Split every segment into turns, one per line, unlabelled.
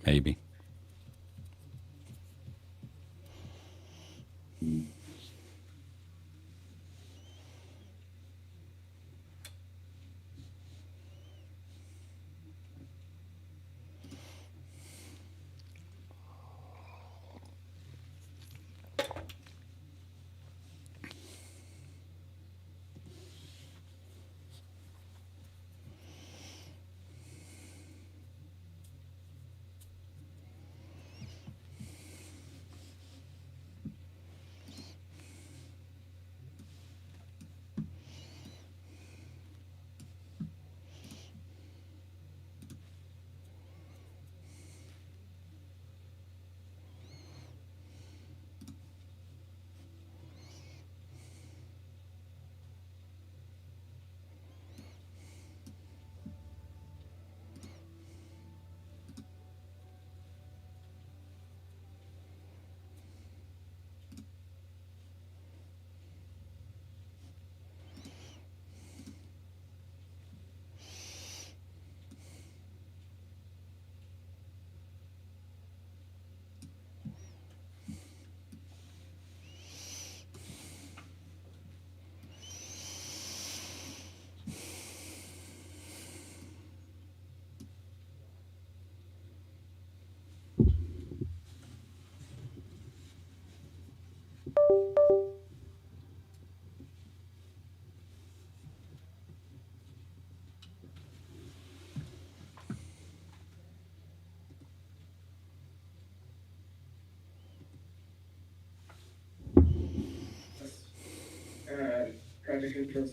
maybe.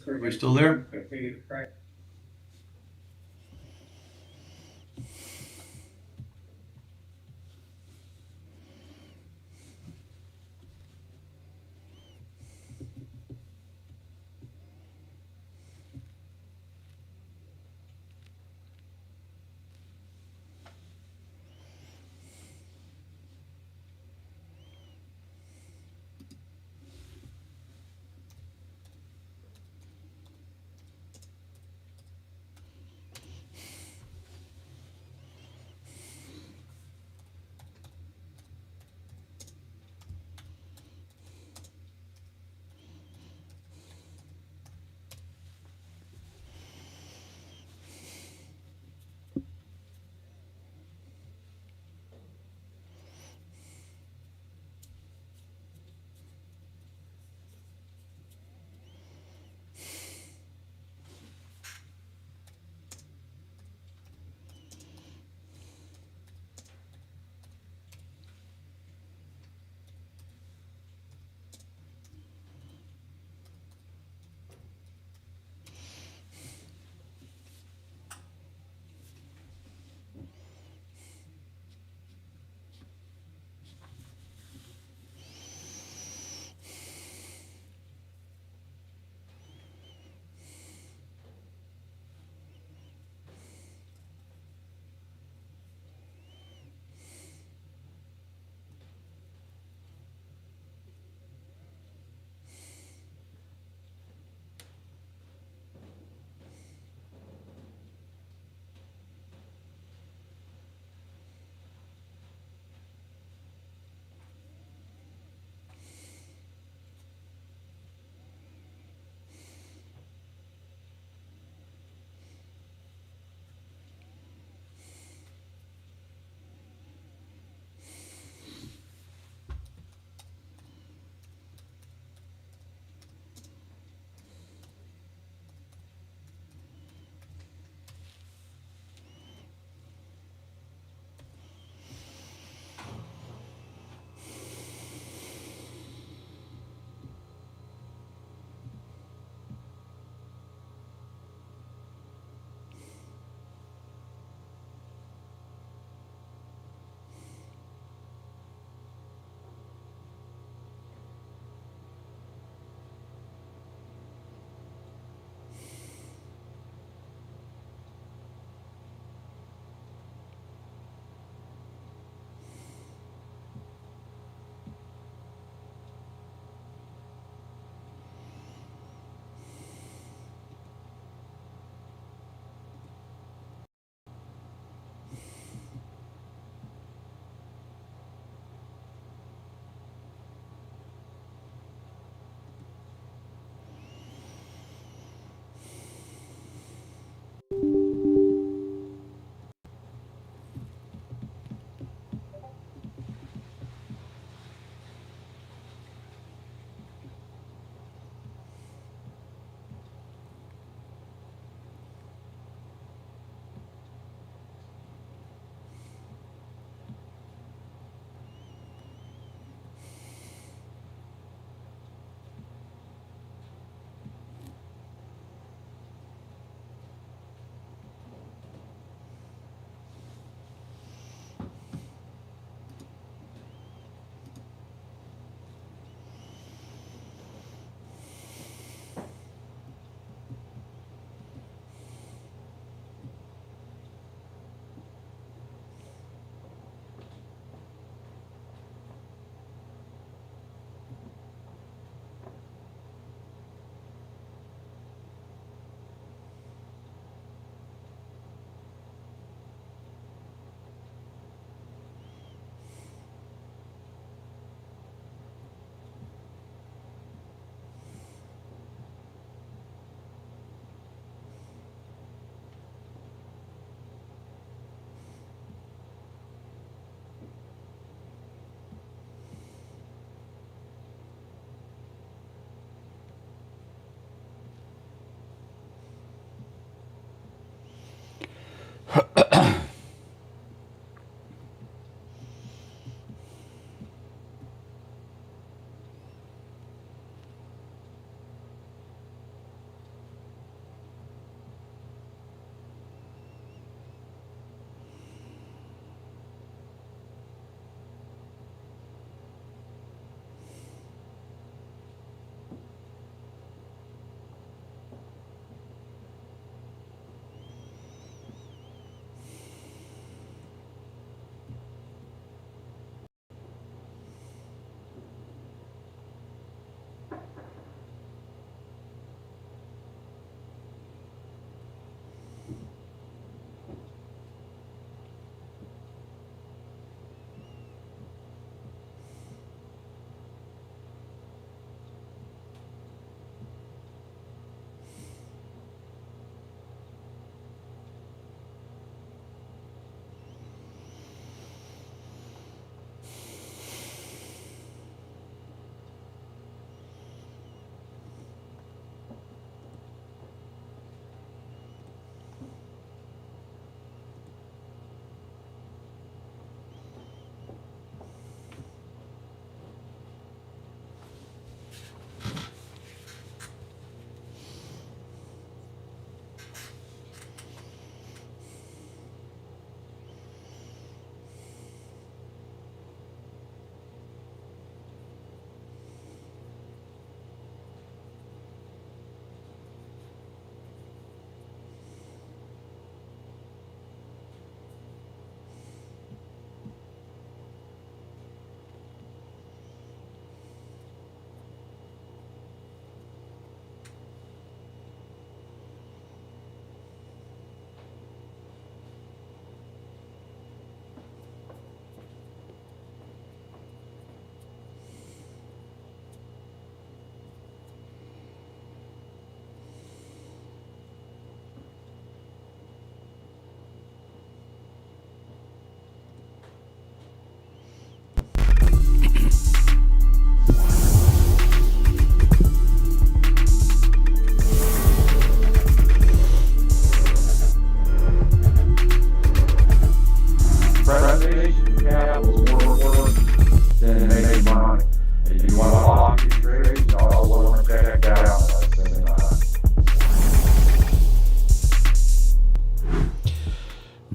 Are we still there?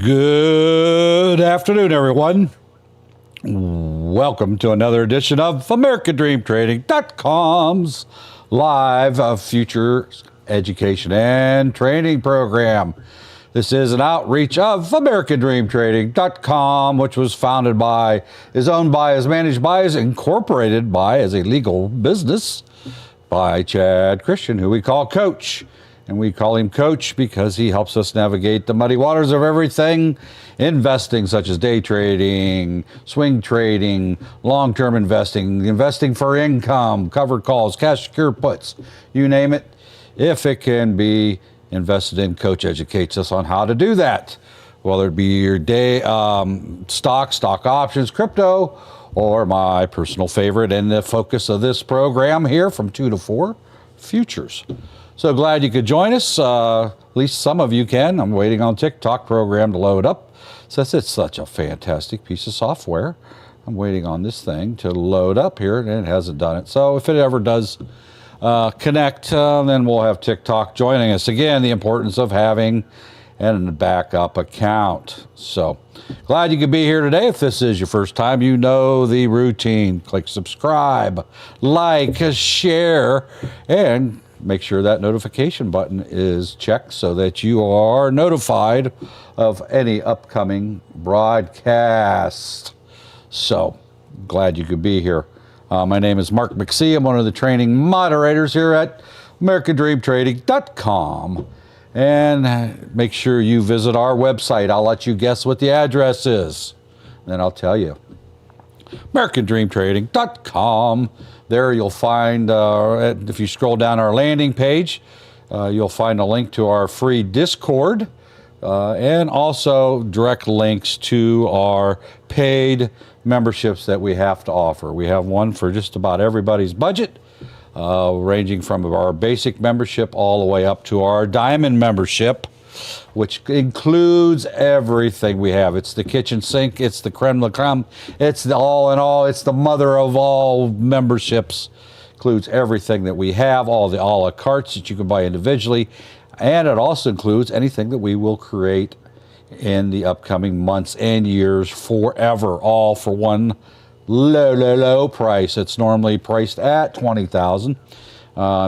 Good afternoon, everyone. Welcome to another edition of AmericanDreamTrading.com's live futures education and training program. This is an outreach of AmericanDreamTrading.com, which was founded by, is owned by, is managed by, is incorporated by, as a legal business by Chad Christian, who we call Coach. And we call him Coach because he helps us navigate the muddy waters of everything investing, such as day trading, swing trading, long-term investing, investing for income, covered calls, cash secure puts, you name it. If it can be invested in, Coach educates us on how to do that, whether it be your day stock options, crypto, or my personal favorite and the focus of this program here from 2 to 4, futures. So glad you could join us. At least some of you can. I'm waiting on TikTok program to load up, since it's such a fantastic piece of software. I'm waiting on this thing to load up here, and it hasn't done it. So if it ever does connect, then we'll have TikTok joining us. Again, the importance of having a backup account. So glad you could be here today. If this is your first time, you know the routine. Click subscribe, like, share, and make sure that notification button is checked so that you are notified of any upcoming broadcast. So glad you could be here. My name is Mark McSee. I'm one of the training moderators here at AmericanDreamTrading.com. And make sure you visit our website. I'll let you guess what the address is. Then I'll tell you. AmericanDreamTrading.com. There you'll find, if you scroll down our landing page, you'll find a link to our free Discord and also direct links to our paid memberships that we have to offer. We have one for just about everybody's budget, ranging from our basic membership all the way up to our diamond membership, which includes everything we have. It's the kitchen sink, it's the creme de la creme, it's the all in all, it's the mother of all memberships. Includes everything that we have, all the a la cartes that you can buy individually, and it also includes anything that we will create in the upcoming months and years forever, all for one low price. It's normally priced at $20,000.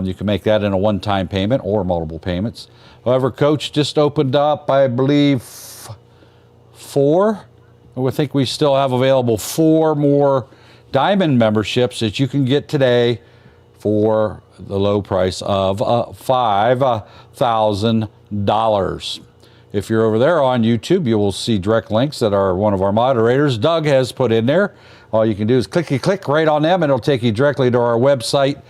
You can make that in a one-time payment or multiple payments. However, Coach just opened up, I believe, 4. I think we still have available 4 more diamond memberships that you can get today for the low price of $5,000. If you're over there on YouTube, you will see direct links that one of our moderators, Doug, has put in there. All you can do is click right on them, and it'll take you directly to our website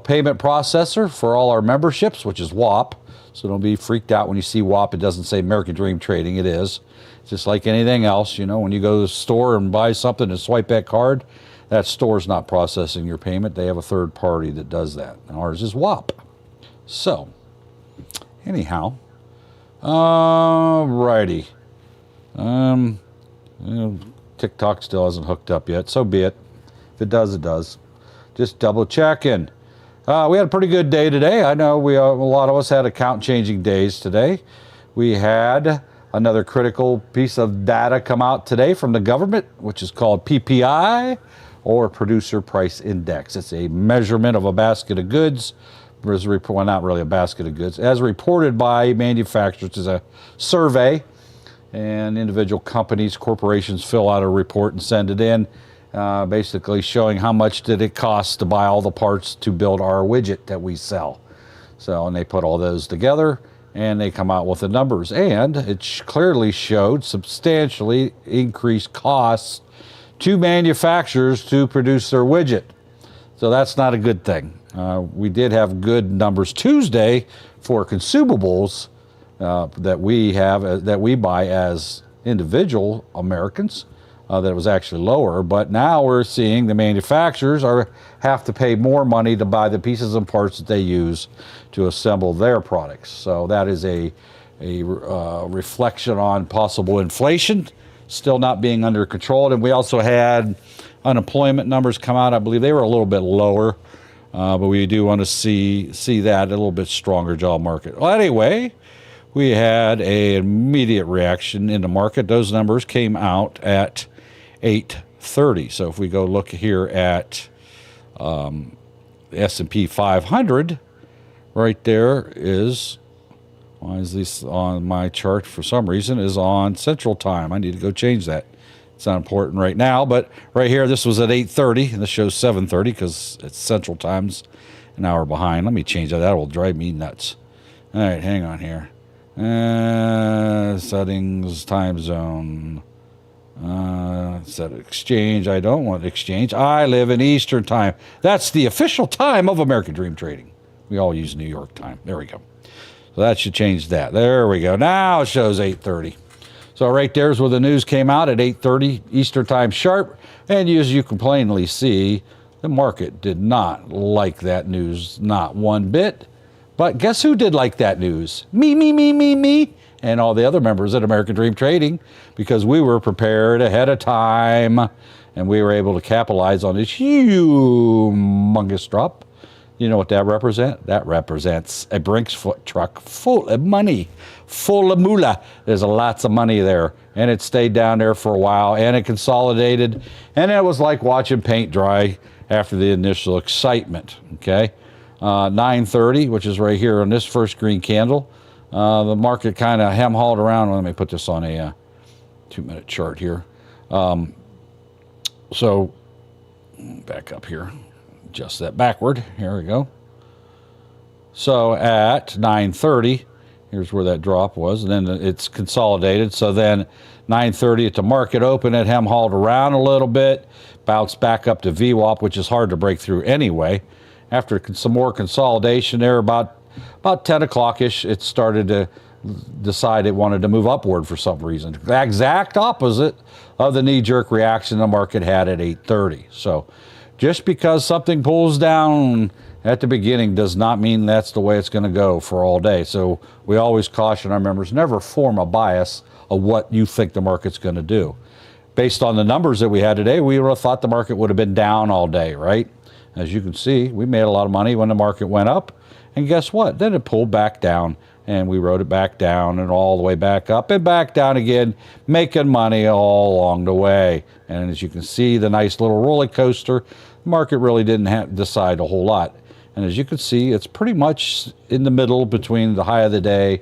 payment processor for all our memberships, which is WAP. So don't be freaked out when you see WAP. It doesn't say American Dream Trading. It is. Just like anything else, you know, when you go to the store and buy something and swipe that card, that store's not processing your payment. They have a third party that does that. And ours is WAP. So, anyhow, righty. TikTok still hasn't hooked up yet. So be it. If it does, it does. Just double checking. We had a pretty good day today. I know a lot of us had account changing days today. We had another critical piece of data come out today from the government, which is called PPI, or Producer Price Index. It's a measurement of a basket of goods. Well, not really a basket of goods. As reported by manufacturers, it's a survey, and individual companies, corporations fill out a report and send it in. Basically showing how much did it cost to buy all the parts to build our widget that we sell. So, and they put all those together and they come out with the numbers, and it clearly showed substantially increased costs to manufacturers to produce their widget. So that's not a good thing. We did have good numbers Tuesday for consumables that we buy as individual Americans. That it was actually lower, but now we're seeing the manufacturers have to pay more money to buy the pieces and parts that they use to assemble their products. So that is a reflection on possible inflation still not being under control. And we also had unemployment numbers come out. I believe they were a little bit lower, but we do want to see that a little bit stronger job market. Well, anyway, we had an immediate reaction in the market. Those numbers came out at 8:30. So if we go look here at the S&P 500, right there is, why is this on my chart for some reason, is on Central Time. I need to go change that. It's not important right now, but right here, this was at 8:30, and this shows 7:30 because it's Central Time's an hour behind. Let me change that. That will drive me nuts. All right, hang on here. Settings, time zone. Set exchange. I don't want exchange. I live in Eastern Time. That's the official time of American Dream Trading. We all use New York time. There we go. So that should change that. There we go. Now it shows 8:30. So right there's where the news came out at 8:30 Eastern Time sharp. And as you can plainly see, the market did not like that news, not one bit. But guess who did like that news? Me, and all the other members at American Dream Trading, because we were prepared ahead of time and we were able to capitalize on this humongous drop. You know what that represents? That represents a Brinks foot truck full of money, full of moolah. There's lots of money there. And it stayed down there for a while, and it consolidated. And it was like watching paint dry after the initial excitement, okay? 9:30, which is right here on this first green candle. The market kind of hem-hauled around. Let me put this on a 2-minute chart here. So back up here. Adjust that backward. Here we go. So at 9:30, here's where that drop was, and then it's consolidated. So then 9:30 at the market open, it hem-hauled around a little bit, bounced back up to VWAP, which is hard to break through anyway. After some more consolidation there, about 10 o'clock-ish, it started to decide it wanted to move upward for some reason. The exact opposite of the knee-jerk reaction the market had at 8:30. So just because something pulls down at the beginning does not mean that's the way it's going to go for all day. So we always caution our members, never form a bias of what you think the market's going to do. Based on the numbers that we had today, we would have thought the market would have been down all day, right? As you can see, we made a lot of money when the market went up. And guess what? Then it pulled back down, and we rode it back down and all the way back up and back down again, making money all along the way. And as you can see, the nice little roller coaster, the market really didn't decide a whole lot. And as you can see, it's pretty much in the middle between the high of the day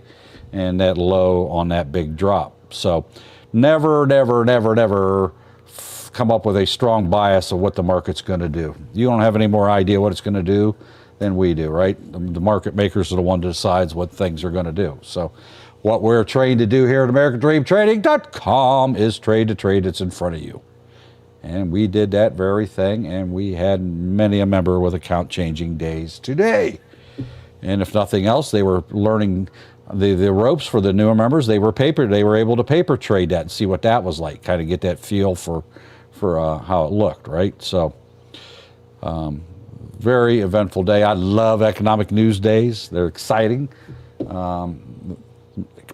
and that low on that big drop. So never, never, never, never come up with a strong bias of what the market's going to do. You don't have any more idea what it's going to do than we do, right? The market makers are the one that decides what things are going to do. So what we're trained to do here at AmericanDreamTrading.com is trade to trade. It's in front of you. And we did that very thing, and we had many a member with account changing days today. And if nothing else, they were learning the ropes for the newer members. They were able to paper trade that and see what that was like, kind of get that feel for how it looked, right? So very eventful day. I love economic news days. They're exciting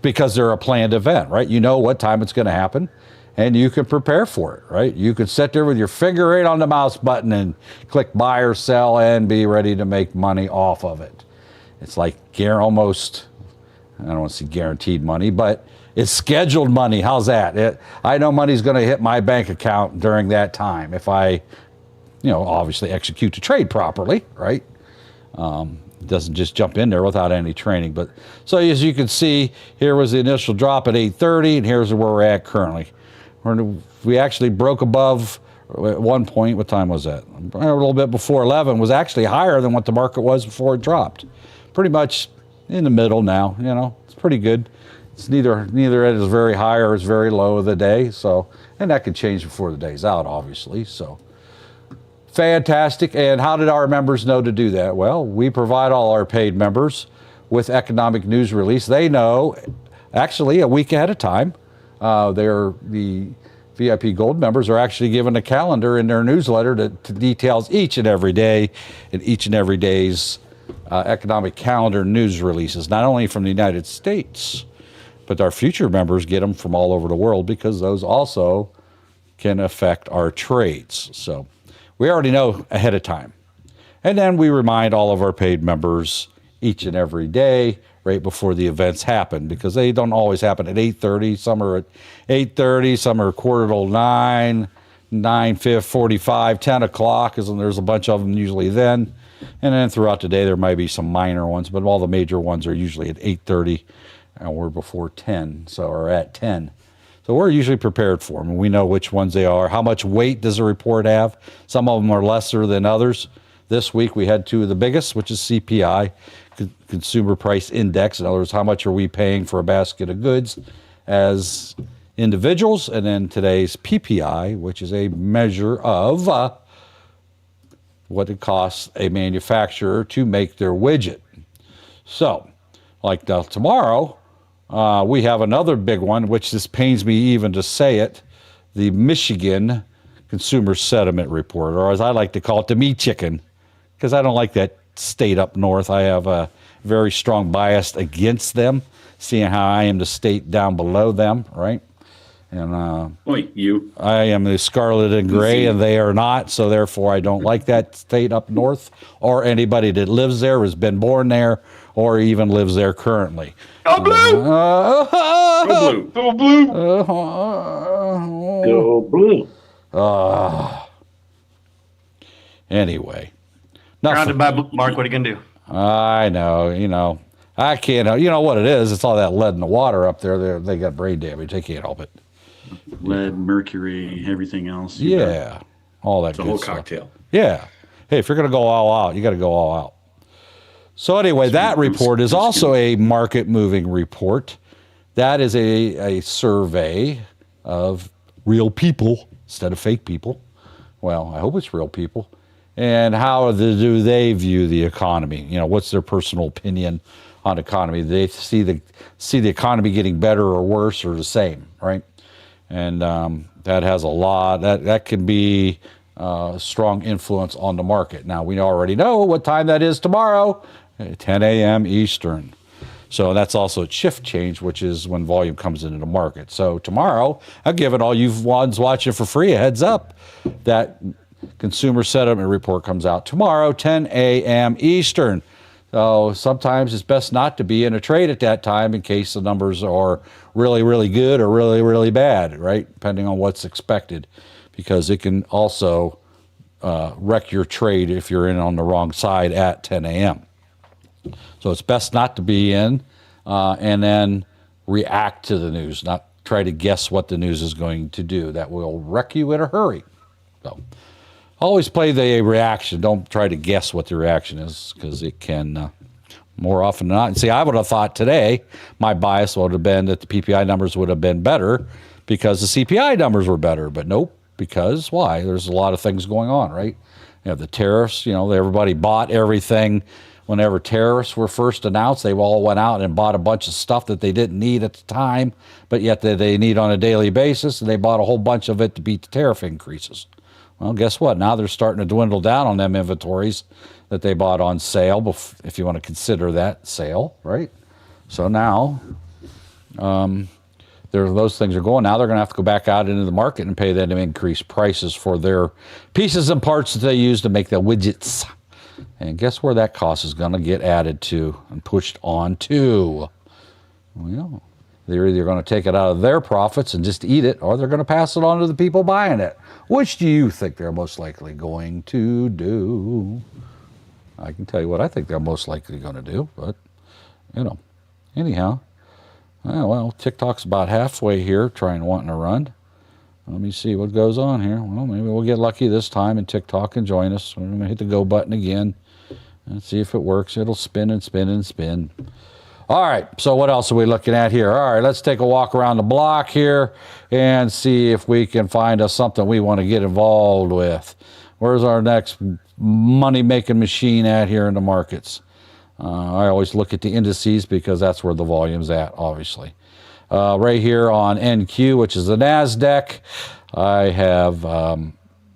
because they're a planned event, right? You know what time it's going to happen, and you can prepare for it, right? You can sit there with your finger right on the mouse button and click buy or sell and be ready to make money off of it. It's like almost, I don't want to say guaranteed money, but it's scheduled money. How's that? I know money's going to hit my bank account during that time if I, obviously execute the trade properly, right? It doesn't just jump in there without any training. But so as you can see, here was the initial drop at 8:30, and here's where we're at currently. We actually broke above at one point. What time was that? A little bit before 11. Was actually higher than what the market was before it dropped. Pretty much in the middle now. It's pretty good. It's neither it is very high or it's very low of the day. So, and that could change before the day's out, obviously. So, fantastic. And how did our members know to do that? Well, we provide all our paid members with economic news release. They know actually a week ahead of time. The VIP Gold members are actually given a calendar in their newsletter that details each and every day and each and every day's economic calendar news releases, not only from the United States, but our future members get them from all over the world because those also can affect our trades. So we already know ahead of time. And then we remind all of our paid members each and every day, right before the events happen, because they don't always happen at 8:30. Some are at 8:30, some are quarter till 9, 9:45, 10 o'clock, and there's a bunch of them usually then. And then throughout the day, there might be some minor ones, but all the major ones are usually at 8:30, and we're before 10, or at 10. So we're usually prepared for them, and we know which ones they are. How much weight does a report have? Some of them are lesser than others. This week we had two of the biggest, which is CPI, Consumer Price Index. In other words, how much are we paying for a basket of goods as individuals? And then today's PPI, which is a measure of what it costs a manufacturer to make their widget. So, like tomorrow, we have another big one, which this pains me even to say it, the Michigan Consumer Sentiment Report, or as I like to call it, the meat chicken, because I don't like that state up north. I have a very strong bias against them, seeing how I am the state down below them, right? And
you.
I am the scarlet and gray, and they are not, so therefore I don't like that state up north, or anybody that lives there, has been born there, or even lives there currently.
Go blue! Go blue! Go blue!
Go blue!
Anyway.
Surrounded by Mark, what are you going to do?
I know, I can't, you know what it is, it's all that lead in the water up there, they got brain damage, they can't help it.
Lead, mercury, everything else.
Yeah, all that
it's a
good
whole
stuff.
cocktail.
Yeah. Hey, if you're going to go all out, you got to go all out. So anyway, that report is also a market-moving report. That is a survey of real people instead of fake people. Well, I hope it's real people. And how do they view the economy? You know, what's their personal opinion on the economy? They see the economy getting better or worse or the same, right? And that has a lot. That can be strong influence on the market. Now, we already know what time that is tomorrow, 10 a.m. Eastern. So that's also a shift change, which is when volume comes into the market. So tomorrow, I've given all you ones watching for free a heads up that Consumer Sentiment Report comes out tomorrow, 10 a.m. Eastern. So sometimes it's best not to be in a trade at that time in case the numbers are really, really good or really, really bad, right? Depending on what's expected, because it can also wreck your trade if you're in on the wrong side at 10 a.m. So it's best not to be in and then react to the news, not try to guess what the news is going to do. That will wreck you in a hurry. So always play the reaction. Don't try to guess what the reaction is, because it can more often than not. And see, I would have thought today my bias would have been that the PPI numbers would have been better because the CPI numbers were better. But nope, because why? There's a lot of things going on, right? You have the tariffs, everybody bought everything. Whenever tariffs were first announced, they all went out and bought a bunch of stuff that they didn't need at the time, but yet they need on a daily basis, and they bought a whole bunch of it to beat the tariff increases. Well, guess what? Now they're starting to dwindle down on them inventories that they bought on sale, if you want to consider that sale, right? So now those things are going. Now they're going to have to go back out into the market and pay them increased prices for their pieces and parts that they use to make the widgets. And guess where that cost is going to get added to and pushed on to? Well, they're either going to take it out of their profits and just eat it, or they're going to pass it on to the people buying it. Which do you think they're most likely going to do? I can tell you what I think they're most likely going to do, but, anyhow. Well, TikTok's about halfway here, wanting to run. Let me see what goes on here. Well, maybe we'll get lucky this time and TikTok can join us. We're going to hit the go button again and see if it works. It'll spin and spin and spin. All right, so what else are we looking at here? All right, let's take a walk around the block here and see if we can find us something we want to get involved with. Where's our next money-making machine at here in the markets? I always look at the indices because that's where the volume's at, obviously. Right here on NQ, which is the NASDAQ, I have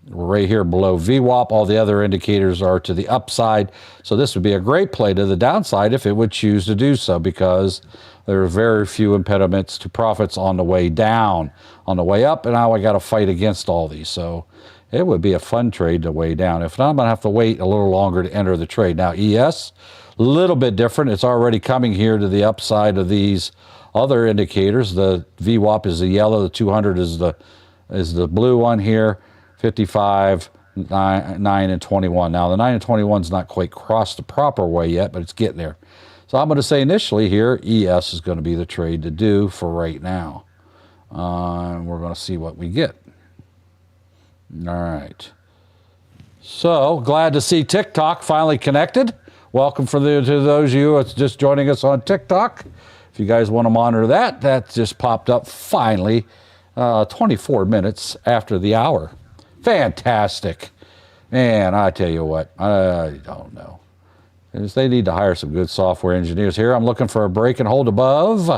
right here below VWAP. All the other indicators are to the upside. So this would be a great play to the downside if it would choose to do so, because there are very few impediments to profits on the way down. On the way up, and now I got to fight against all these. So it would be a fun trade to way down. If not, I'm going to have to wait a little longer to enter the trade. Now, ES, little bit different. It's already coming here to the upside of these other indicators. The VWAP is the yellow, the 200 is the blue one here, 55, 9, and 21. Now the 9 and 21 is not quite crossed the proper way yet, but it's getting there. So I'm going to say initially here, ES is going to be the trade to do for right now. We're going to see what we get. All right. So glad to see TikTok finally connected. Welcome to those of you that's just joining us on TikTok. If you guys want to monitor that, that just popped up finally 24 minutes after the hour. Fantastic. Man, I tell you what, I don't know. They need to hire some good software engineers here. I'm looking for a break and hold above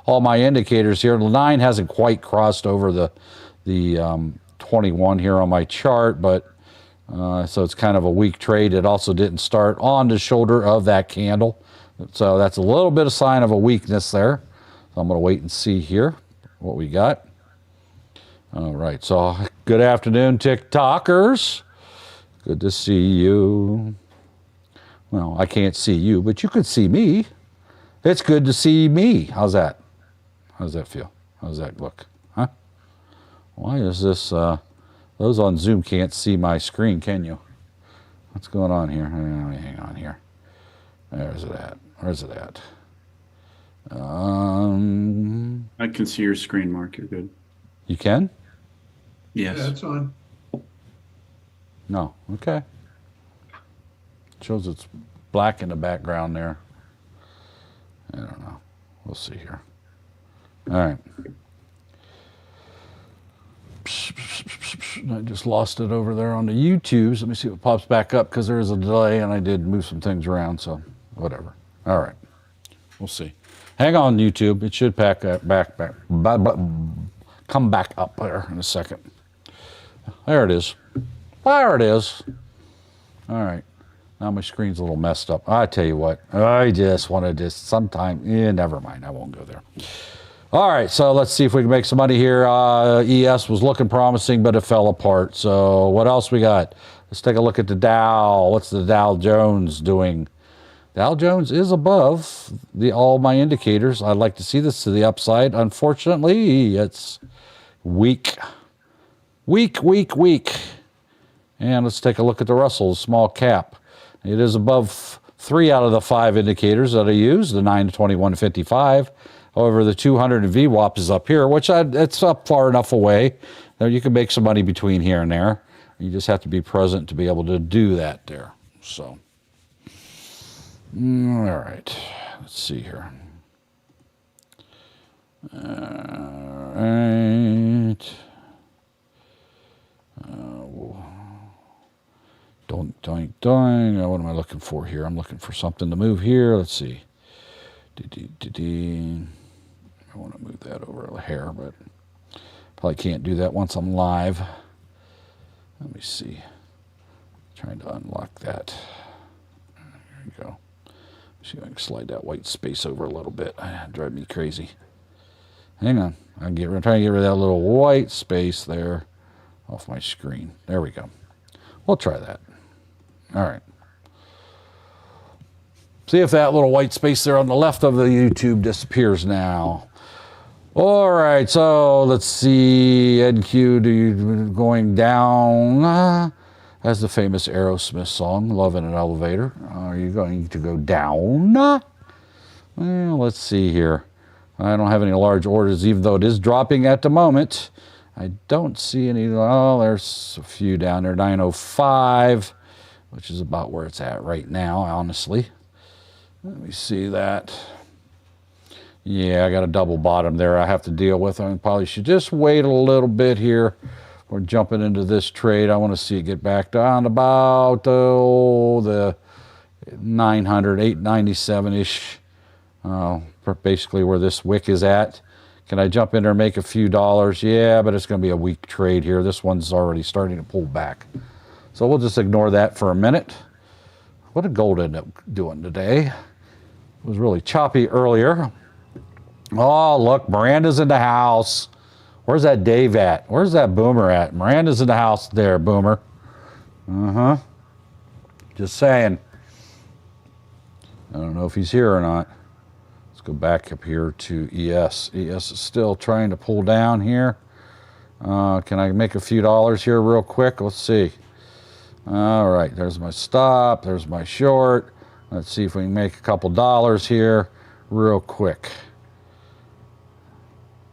all my indicators here. The 9 hasn't quite crossed over the 21 here on my chart, but so it's kind of a weak trade. It also didn't start on the shoulder of that candle. So that's a little bit of sign of a weakness there. So I'm going to wait and see here what we got. All right, so good afternoon, TikTokers. Good to see you. Well, I can't see you, but you could see me. It's good to see me. How's that? How does that feel? How does that look? Huh? Why is this... those on Zoom can't see my screen, can you? What's going on here? Hang on here. There's it at. Where's it at?
I can see your screen, Mark. You're good.
You can?
Yes.
Yeah, it's on.
No. Okay. Shows it's black in the background there. I don't know. We'll see here. All right. I just lost it over there on the YouTubes. Let me see if it pops back up because there is a delay and I did move some things around, so whatever. All right. We'll see. Hang on, YouTube. It should come back up there in a second. There it is. There it is. All right. Now my screen's a little messed up. I tell you what, I just want to sometime, never mind. I won't go there. All right, so let's see if we can make some money here. ES was looking promising, but it fell apart. So what else we got? Let's take a look at the Dow. What's the Dow Jones doing? Dow Jones is above all my indicators. I'd like to see this to the upside. Unfortunately, it's weak. Weak, weak, weak. And let's take a look at the Russell, small cap. It is above 3 out of the 5 indicators that I use, the 9 to 21.55. However, the 200 and VWAP is up here, which it's up far enough away that you can make some money between here and there. You just have to be present to be able to do that there. So, all right, let's see here. All right. Doink. What am I looking for here? I'm looking for something to move here. Let's see. I want to move that over a hair, but probably can't do that once I'm live. Let me see. Trying to unlock that. There you go. See if I can slide that white space over a little bit. Drive me crazy. Hang on. I'm trying to get rid of that little white space there off my screen. There we go. We'll try that. All right. See if that little white space there on the left of the YouTube disappears now. All right, so let's see. NQ going down. That's the famous Aerosmith song, Love in an Elevator. Are you going to go down? Well, let's see here. I don't have any large orders, even though it is dropping at the moment. I don't see any. Oh, there's a few down there. 905, which is about where it's at right now, honestly. Let me see that. Yeah, I got a double bottom there I have to deal with. I probably should just wait a little bit here. We're jumping into this trade. I want to see it get back down about the 900, 897-ish. Basically where this wick is at. Can I jump in there and make a few dollars? Yeah, but it's going to be a weak trade here. This one's already starting to pull back. So we'll just ignore that for a minute. What did gold end up doing today? It was really choppy earlier. Oh, look, Miranda's in the house. Where's that Dave at? Where's that Boomer at? Miranda's in the house there, Boomer. Just saying. I don't know if he's here or not. Let's go back up here to ES. ES is still trying to pull down here. Can I make a few dollars here real quick? Let's see. All right, there's my stop. There's my short. Let's see if we can make a couple dollars here real quick.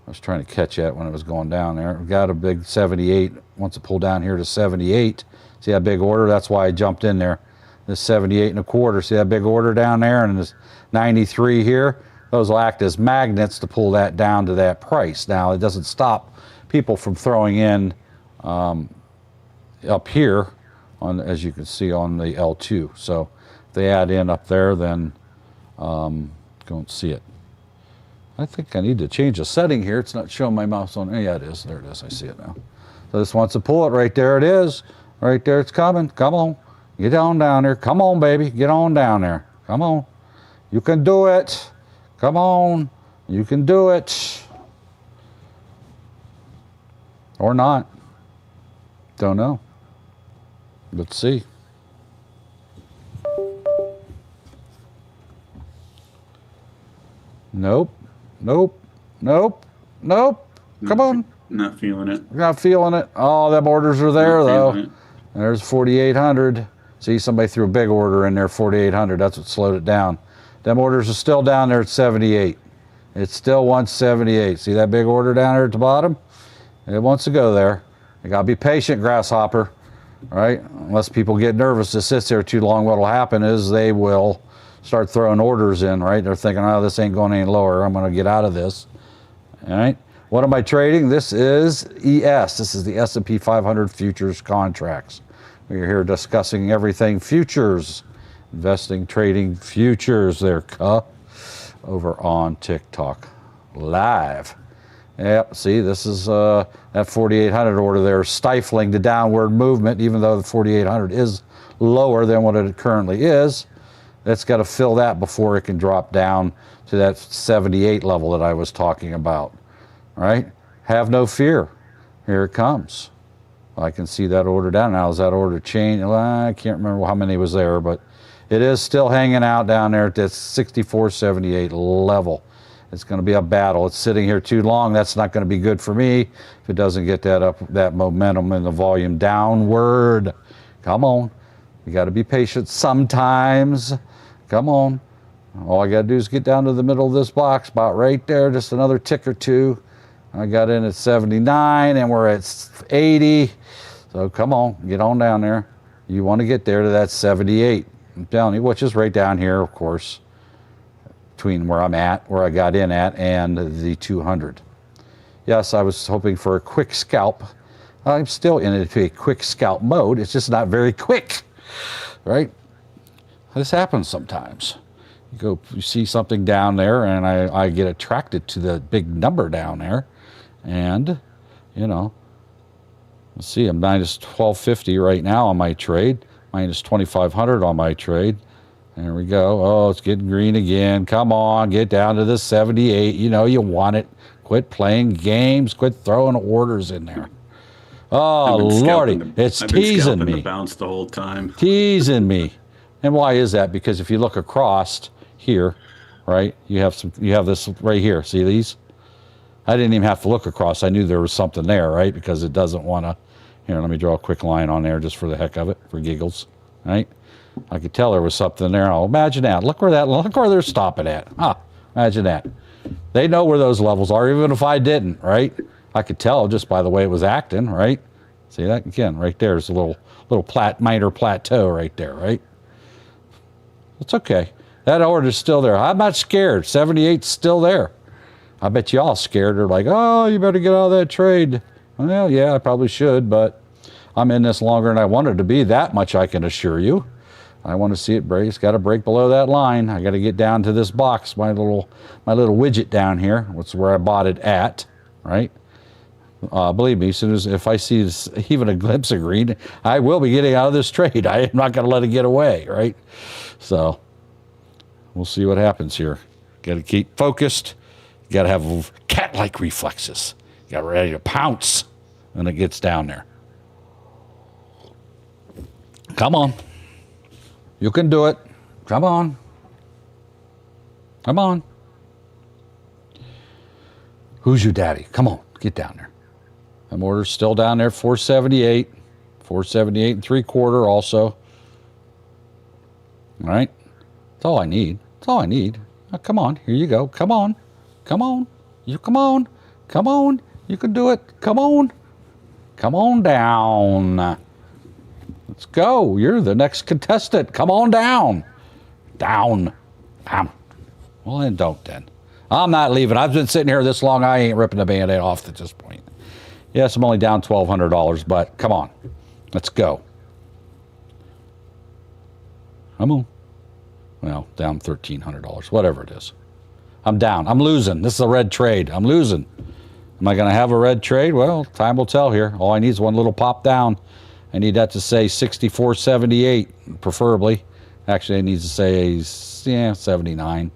I was trying to catch that when it was going down there. We got a big 78. Once it pulled down here to 78, see that big order? That's why I jumped in there. This 78 and a quarter. See that big order down there, and this 93 here? Those will act as magnets to pull that down to that price. Now, it doesn't stop people from throwing in up here, on, as you can see on the L2. So if they add in up there, then don't see it. I think I need to change the setting here. It's not showing my mouse on. Yeah, it is. There it is. I see it now. So this wants to pull it right there. It is. Right there. It's coming. Come on. Get on down there. Come on, baby. Get on down there. Come on. You can do it. Come on. You can do it. Or not. Don't know. Let's see. Nope. Nope. Nope. Nope. Come on.
Not feeling it.
Not feeling it. Oh, them orders are there,
Not
though.
feeling it.
There's 4,800. See, somebody threw a big order in there, 4,800. That's what slowed it down. Them orders are still down there at 78. It's still 178. See that big order down there at the bottom? It wants to go there. You got to be patient, grasshopper. Right? Unless people get nervous, it sits there too long, what will happen is they will start throwing orders in, right? They're thinking, oh, this ain't going any lower. I'm going to get out of this. All right? What am I trading? This is ES. This is the S&P 500 futures contracts. We're here discussing everything futures, investing, trading futures there, over on TikTok Live. Yep, see, this is that 4,800 order there stifling the downward movement, even though the 4,800 is lower than what it currently is. It's got to fill that before it can drop down to that 78 level that I was talking about. Right? Have no fear. Here it comes. I can see that order down. Now, is that order changed? Well, I can't remember how many was there, but it is still hanging out down there at that 64.78 level. It's going to be a battle. It's sitting here too long. That's not going to be good for me if it doesn't get that up, that momentum and the volume downward. Come on. You got to be patient sometimes. Come on. All I got to do is get down to the middle of this box, about right there, just another tick or two. I got in at 79 and we're at 80. So come on, get on down there. You want to get there to that 78. I'm telling you, which is right down here, of course, between where I'm at, where I got in at, and the 200. Yes, I was hoping for a quick scalp. I'm still in a quick scalp mode. It's just not very quick, right? This happens sometimes. You see something down there, and I get attracted to the big number down there, and you know, let's see, I'm minus 1250 right now on my trade, minus 2500 on my trade. There we go. Oh, it's getting green again. Come on, get down to the 78. You know you want it. Quit playing games. Quit throwing orders in there. Oh, Lordy, it's teasing me.
The bounce the whole time.
Teasing me. And why is that? Because if you look across here, right, you have this right here. See these? I didn't even have to look across. I knew there was something there, right? Because it doesn't want to. Here, let me draw a quick line on there just for the heck of it, for giggles, right? I could tell there was something there. Oh, imagine that. Look where they're stopping at. Imagine that. They know where those levels are, even if I didn't, right? I could tell just by the way it was acting, right? See that again, right there is a little minor plateau right there, right? It's okay. That order's still there. I'm not scared. 78's still there. I bet you all scared. They're like, oh, you better get out of that trade. Well, yeah, I probably should, but I'm in this longer than I wanted to be. That much I can assure you. I want to see it break. It's got to break below that line. I got to get down to this box, my little widget down here. That's where I bought it at, right? Believe me, as soon as if I see this, even a glimpse of green, I will be getting out of this trade. I am not going to let it get away, right? So we'll see what happens here. Got to keep focused. You got to have cat-like reflexes. You got ready to pounce when it gets down there. Come on. You can do it. Come on. Come on. Who's your daddy? Come on, get down there. Them orders still down there, 478. 478 and 3/4 also. All right. That's all I need. That's all I need. Oh, come on, here you go. Come on. Come on. You come on. Come on. You can do it. Come on. Come on down. Let's go. You're the next contestant. Come on down. Down. Down. Well, then don't then. I'm not leaving. I've been sitting here this long. I ain't ripping the Band-Aid off at this point. Yes, I'm only down $1,200, but come on. Let's go. Come on. Well, down $1,300, whatever it is. I'm down. I'm losing. This is a red trade. I'm losing. Am I going to have a red trade? Well, time will tell here. All I need is one little pop down. I need that to say 64.78, preferably. Actually, I need to say 79.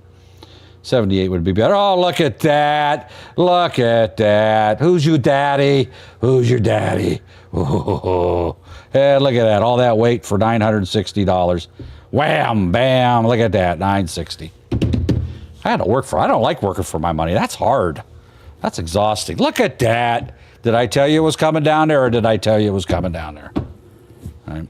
78 would be better. Oh, look at that. Look at that. Who's your daddy? Who's your daddy? Oh, hey, look at that. All that weight for $960. Wham, bam. Look at that. $960. I had to work for. I don't like working for my money. That's hard. That's exhausting. Look at that. Did I tell you it was coming down there, or did I tell you it was coming down there? Right.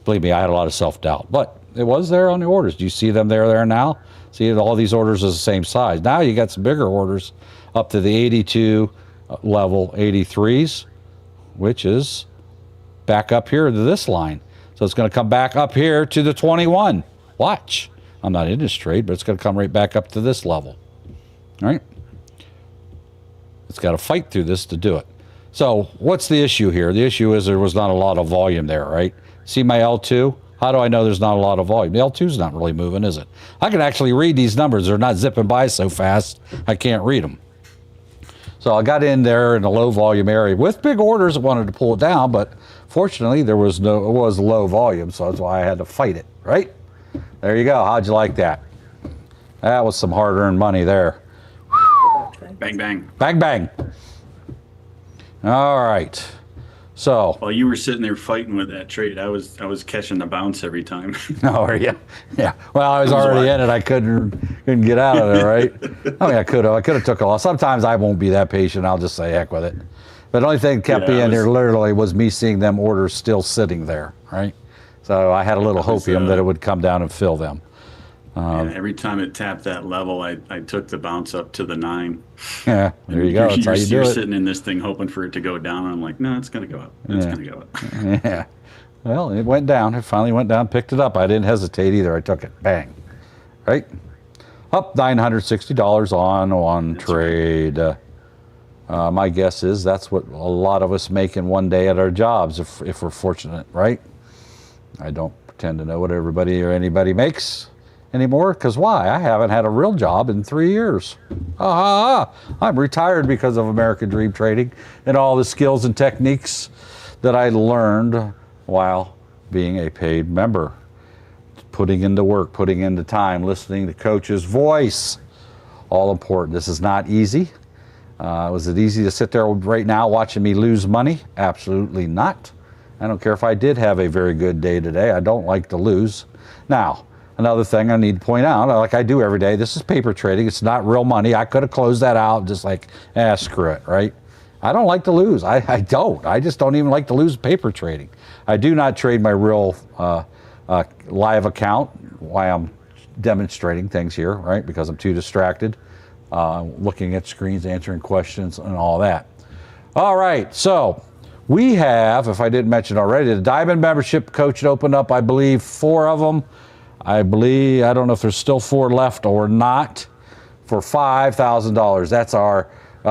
Believe me, I had a lot of self-doubt, but it was there on the orders. Do you see them there now? See, all these orders are the same size. Now you got some bigger orders up to the 82 level 83s, which is back up here to this line. So it's going to come back up here to the 21. Watch. I'm not in this trade, but it's going to come right back up to this level. All right? It's got to fight through this to do it. So what's the issue here? The issue is there was not a lot of volume there, right? See my L2? How do I know there's not a lot of volume? The L2's not really moving, is it? I can actually read these numbers. They're not zipping by so fast, I can't read them. So I got in there in a low volume area with big orders. I wanted to pull it down, but fortunately it was low volume, so that's why I had to fight it, right? There you go. How'd you like that? That was some hard-earned money there.
Bang, bang.
Bang, bang. All right. So
while you were sitting there fighting with that trade, I was catching the bounce every time.
Oh, yeah. Yeah. Well, I was already in it. I couldn't get out of there, right? I mean, I could have took a loss. Sometimes I won't be that patient. I'll just say heck with it. But the only thing that kept me in there literally was me seeing them orders still sitting there, right? So I had a little hopium that it would come down and fill them.
Every time it tapped that level, I took the bounce up to the 9.
Yeah, there you go. That's how you do
You're
it.
sitting in this thing hoping for it to go down. And I'm like, no, it's going to go up. It's going to go up.
Yeah. Well, it went down. It finally went down, picked it up. I didn't hesitate either. I took it. Bang. Right? Up $960 on one trade. Right. My guess is that's what a lot of us make in one day at our jobs if we're fortunate, right? I don't pretend to know what everybody or anybody makes anymore, because why? I haven't had a real job in 3 years. I'm retired because of American Dream Trading and all the skills and techniques that I learned while being a paid member. Putting into work, putting into time, listening to Coach's voice. All important. This is not easy. Was it easy to sit there right now watching me lose money? Absolutely not. I don't care if I did have a very good day today. I don't like to lose. Now, another thing I need to point out, like I do every day, this is paper trading. It's not real money. I could have closed that out just like, screw it, right? I don't like to lose. I don't. I just don't even like to lose paper trading. I do not trade my real live account while I'm demonstrating things here, right? Because I'm too distracted, looking at screens, answering questions, and all that. All right, so we have, if I didn't mention already, the Diamond membership. Coach had opened up, I believe, 4 of them. I don't know if there's still 4 left or not, for $5,000. That's our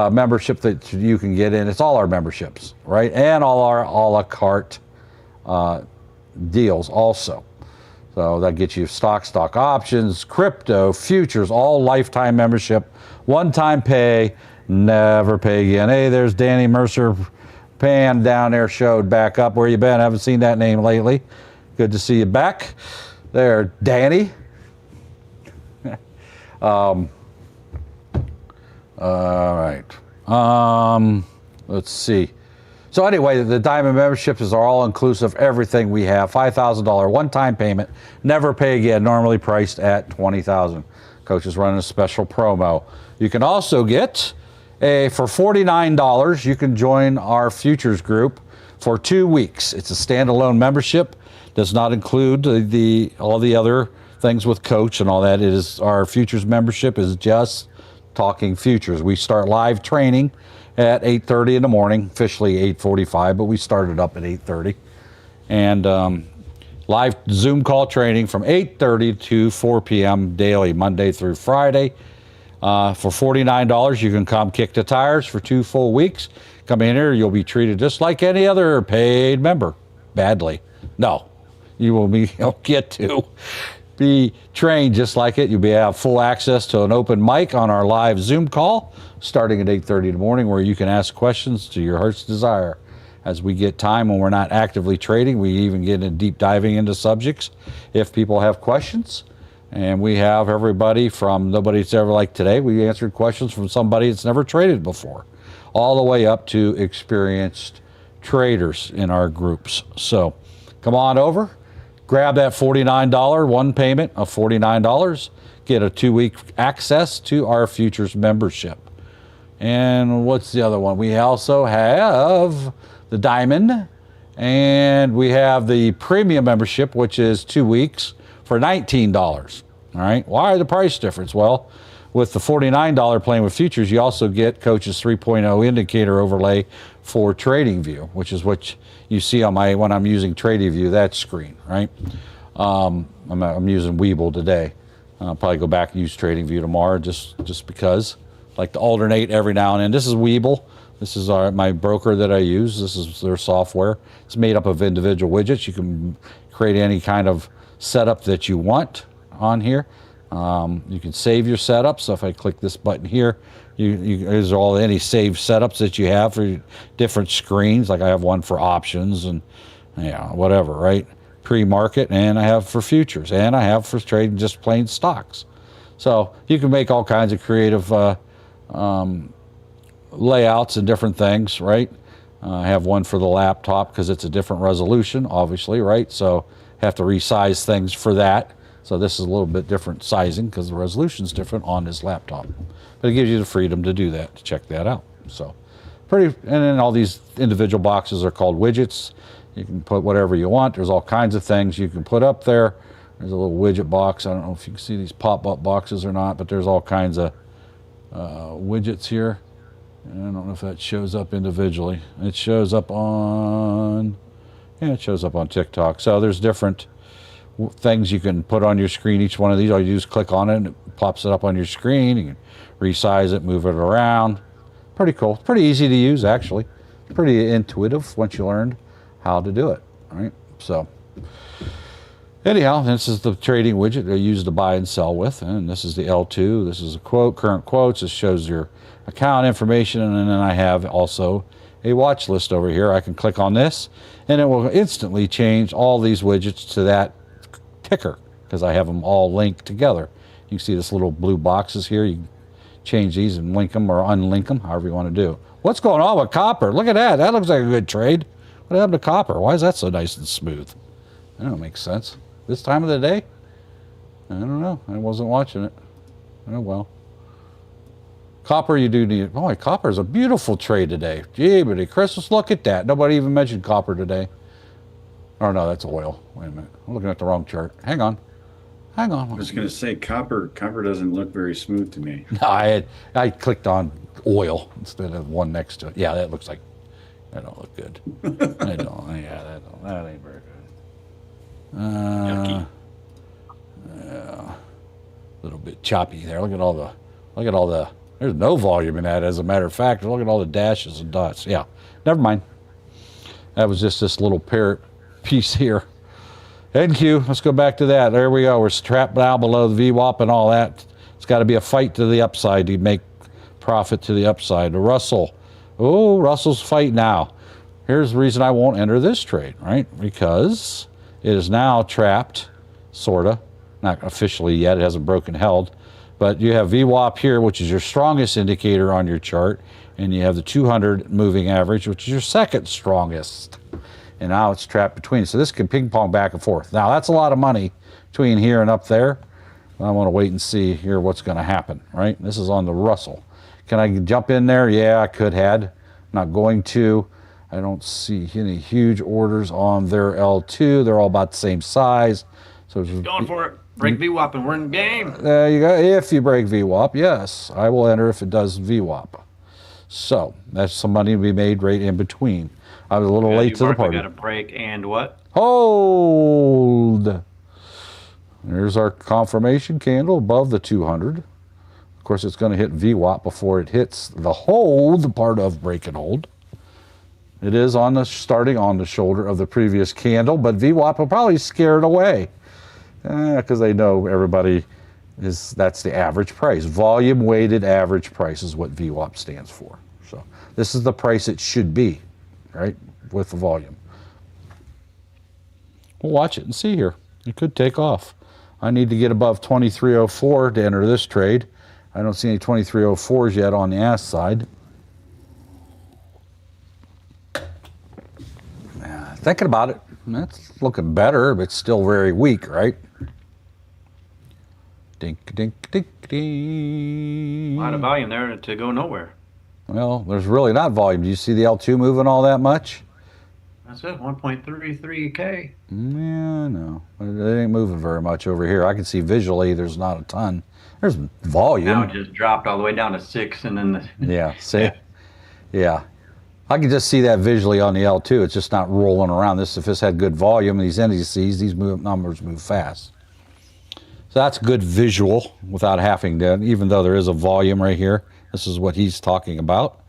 membership that you can get in. It's all our memberships, right? And all our a la carte deals also. So that gets you stock options, crypto, futures, all lifetime membership, one-time pay, never pay again. Hey, there's Danny Mercer. Pan down there showed back up. Where you been? I haven't seen that name lately. Good to see you back. There, Danny. All right. Let's see. So anyway, the Diamond memberships is all inclusive, everything we have. $5,000 one-time payment, never pay again, normally priced at $20,000. Coach is running a special promo. You can also get for $49, you can join our futures group for 2 weeks. It's a standalone membership. Does not include all the other things with Coach and all that. It is our futures membership is just talking futures. We start live training at 8:30 in the morning, officially 8:45, but we started up at 8:30. And live Zoom call training from 8:30 to 4 p.m. daily, Monday through Friday. For $49, you can come kick the tires for 2 full weeks. Come in here, you'll be treated just like any other paid member. Badly. No. You'll get to be trained just like it. You'll have full access to an open mic on our live Zoom call starting at 8:30 in the morning, where you can ask questions to your heart's desire. As we get time when we're not actively trading, we even get in deep diving into subjects if people have questions. And we have everybody from nobody that's ever like today. We answered questions from somebody that's never traded before, all the way up to experienced traders in our groups. So come on over. Grab that $49 one payment of $49. Get a 2-week access to our futures membership. And what's the other one? We also have the Diamond, and we have the Premium membership, which is 2 weeks for $19. All right. Why the price difference? Well, with the $49 playing with futures, you also get Coach's 3.0 indicator overlay for TradingView, which is what you see on when I'm using TradingView, that screen, right? I'm using Webull today. I'll probably go back and use TradingView tomorrow just because. I like to alternate every now and then. This is Webull. This is my broker that I use. This is their software. It's made up of individual widgets. You can create any kind of setup that you want on here. You can save your setup. So if I click this button here, there's any saved setups that you have for different screens. Like I have one for options and whatever, right? Pre-market, and I have for futures, and I have for trading just plain stocks. So you can make all kinds of creative layouts and different things, right? I have one for the laptop because it's a different resolution, obviously, right? So have to resize things for that. So this is a little bit different sizing because the resolution's different on this laptop. But it gives you the freedom to do that, to check that out. So and then all these individual boxes are called widgets. You can put whatever you want. There's all kinds of things you can put up there. There's a little widget box. I don't know if you can see these pop-up boxes or not, but there's all kinds of widgets here. And I don't know if that shows up individually. It shows up on, it shows up on TikTok. So there's different things you can put on your screen. Each one of these, all you do is click on it and it pops it up on your screen. You can resize it, move it around. Pretty cool. It's pretty easy to use, actually. Pretty intuitive once you learned how to do it, right? So anyhow, this is the trading widget I use to buy and sell with, and this is the L2. This is a quote, current quotes. This shows your account information, and then I have also a watch list over here. I can click on this, and it will instantly change all these widgets to that ticker because I have them all linked together. You can see this little blue boxes here. You can change these and link them or unlink them, however you want to do. What's going on with copper? Look at that. That looks like a good trade. What happened to copper? Why is that so nice and smooth? That don't make sense. This time of the day? I don't know. I wasn't watching it. Oh, well. Copper, you do need... Boy, copper is a beautiful trade today. Gee, but Christmas, look at that. Nobody even mentioned copper today. Oh, no, that's oil. Wait a minute. I'm looking at the wrong chart. Hang on. Hang on.
I was going to say, copper doesn't look very smooth to me.
No, I clicked on oil instead of one next to it. Yeah, that looks like... That don't look good. That ain't very good.
Yucky.
Yeah, a little bit choppy there. Look at all the. There's no volume in that, as a matter of fact. Look at all the dashes and dots. Yeah, never mind. That was just this little piece here. NQ. Let's go back to that. There we go. We're trapped down below the VWAP and all that. It's got to be a fight to the upside to make profit to the upside. The Russell. Oh, Russell's fight now. Here's the reason I won't enter this trade, right? Because it is now trapped, sort of. Not officially yet. It hasn't broken held. But you have VWAP here, which is your strongest indicator on your chart. And you have the 200 moving average, which is your second strongest. And now it's trapped between. So this can ping pong back and forth. Now, that's a lot of money between here and up there. I want to wait and see here what's going to happen, right? This is on the Russell. Can I jump in there? Yeah, I could had. Not going to. I don't see any huge orders on their L2. They're all about the same size. So it's
going for it. Break VWAP and we're in the game.
There you go. If you break VWAP, yes, I will enter if it does VWAP. So that's some money to be made right in between. I was a little late to the party.
Got a break and what?
Hold. There's our confirmation candle above the 200. Of course, it's going to hit VWAP before it hits the hold part of break and hold. It is on the starting on the shoulder of the previous candle, but VWAP will probably scare it away because they know everybody that's the average price. Volume weighted average price is what VWAP stands for. So this is the price it should be, right, with the volume. We'll watch it and see here. It could take off. I need to get above 2304 to enter this trade. I don't see any 2304s yet on the ask side. Thinking about it, that's looking better, but it's still very weak, right? Dink, dink, dink, dink.
A lot of volume there to go nowhere.
Well, there's really not volume. Do you see the L2 moving all that much?
That's it, 1.33K.
Yeah, no. It ain't moving very much over here. I can see visually there's not a ton. There's volume.
Now it just dropped all the way down to 6 and then
yeah, see? Yeah. I can just see that visually on the L2. It's just not rolling around. If this had good volume, these indices, these numbers move fast. So that's good visual without having to, even though there is a volume right here. This is what he's talking about.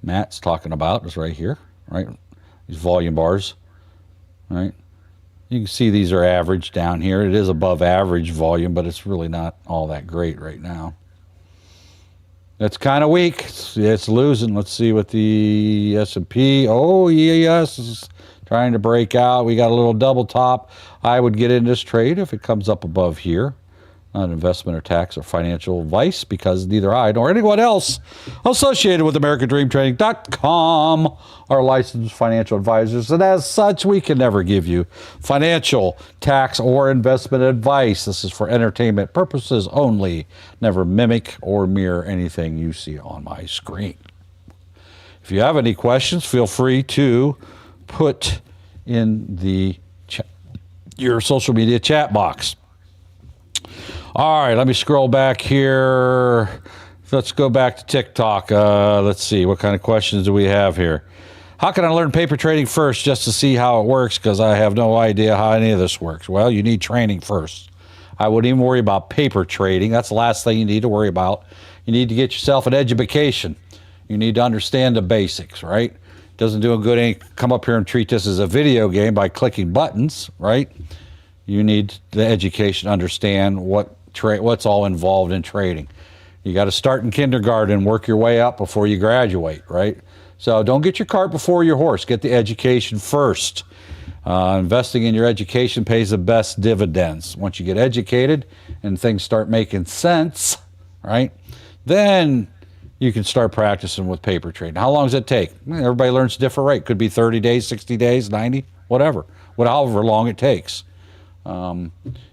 Matt's talking about is right here, right? These volume bars, right? You can see these are average down here. It is above average volume, but it's really not all that great right now. It's kind of weak. It's losing. Let's see what the S&P. Oh, yes, is trying to break out. We got a little double top. I would get in this trade if it comes up above here. Not investment or tax or financial advice, because neither I nor anyone else associated with AmericanDreamTrading.com are licensed financial advisors, and as such, we can never give you financial, tax, or investment advice. This is for entertainment purposes only. Never mimic or mirror anything you see on my screen. If you have any questions, feel free to put in the your social media chat box. All right, let me scroll back here. Let's go back to TikTok. Let's see, what kind of questions do we have here? How can I learn paper trading first just to see how it works? Because I have no idea how any of this works. Well, you need training first. I wouldn't even worry about paper trading. That's the last thing you need to worry about. You need to get yourself an education. You need to understand the basics, right? Doesn't do a good any come up here and treat this as a video game by clicking buttons, right? You need the education to understand what's all involved in trading. You got to start in kindergarten and work your way up before you graduate, right? So don't get your cart before your horse. Get the education first. Investing in your education pays the best dividends. Once you get educated and things start making sense, right, then you can start practicing with paper trading. How long does it take? Everybody learns a different rate. Could be 30 days, 60 days, 90, whatever. However long it takes.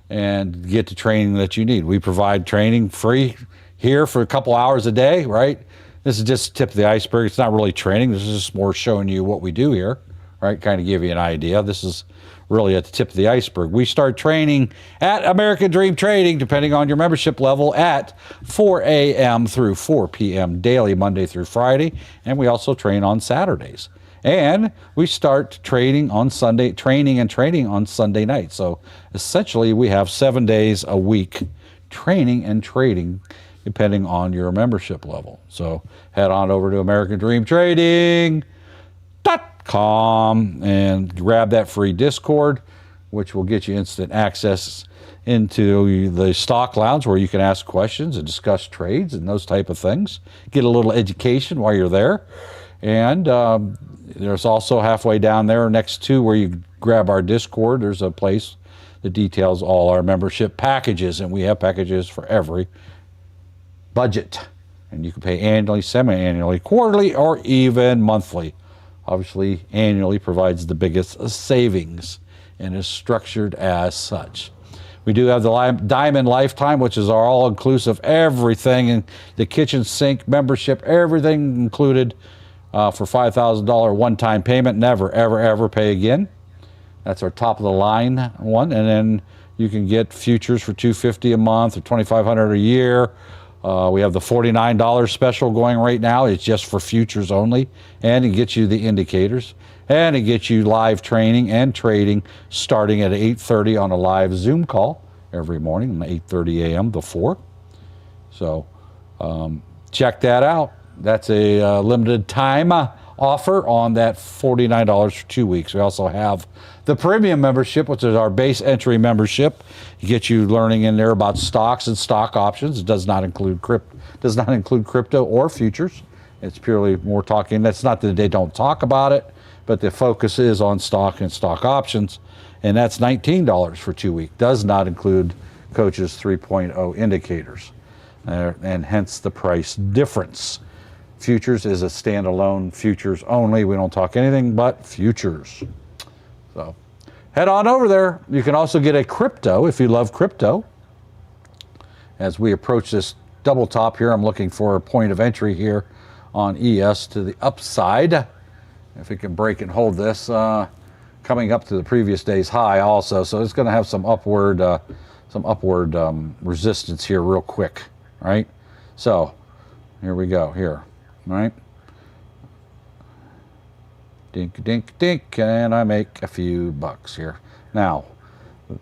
And get the training that you need. We provide training free here for a couple hours a day, right? This is just the tip of the iceberg. It's not really training. This is just more showing you what we do here, right? Kind of give you an idea. This is really at the tip of the iceberg. We start training at American Dream Trading, depending on your membership level, at 4 a.m. through 4 p.m. daily, Monday through Friday. And we also train on Saturdays. And we start training on Sunday on Sunday night. So essentially we have 7 days a week training and trading depending on your membership level. So head on over to AmericanDreamTrading.com and grab that free Discord, which will get you instant access into the stock lounge where you can ask questions and discuss trades and those type of things. Get a little education while you're there. And there's also halfway down there next to where you grab our Discord, there's a place that details all our membership packages. And we have packages for every budget. And you can pay annually, semi-annually, quarterly, or even monthly. Obviously, annually provides the biggest savings and is structured as such. We do have the Diamond Lifetime, which is our all-inclusive everything, and the kitchen sink membership, everything included for $5,000 one-time payment. Never, ever, ever pay again. That's our top of the line one, and then you can get futures for $250 a month or $2,500 a year. We have the $49 special going right now. It's just for futures only, and it gets you the indicators, and it gets you live training and trading starting at 8:30 on a live Zoom call every morning from 8:30 a.m. to 4. So check that out. That's a limited time offer on that $49 for 2 weeks. We also have the premium membership, which is our base entry membership. It gets you learning in there about stocks and stock options. It does not include crypto or futures. It's purely more talking. That's not that they don't talk about it, but the focus is on stock and stock options. And that's $19 for 2 weeks. Does not include Coach's 3.0 indicators, and hence the price difference. Futures is a standalone futures only. We don't talk anything but futures. So head on over there. You can also get a crypto if you love crypto. As we approach this double top here, I'm looking for a point of entry here on ES to the upside. If it can break and hold this, coming up to the previous day's high also. So it's going to have some upward resistance here real quick, right? So here we go here. Right? Dink, dink, dink, and I make a few bucks here. Now, the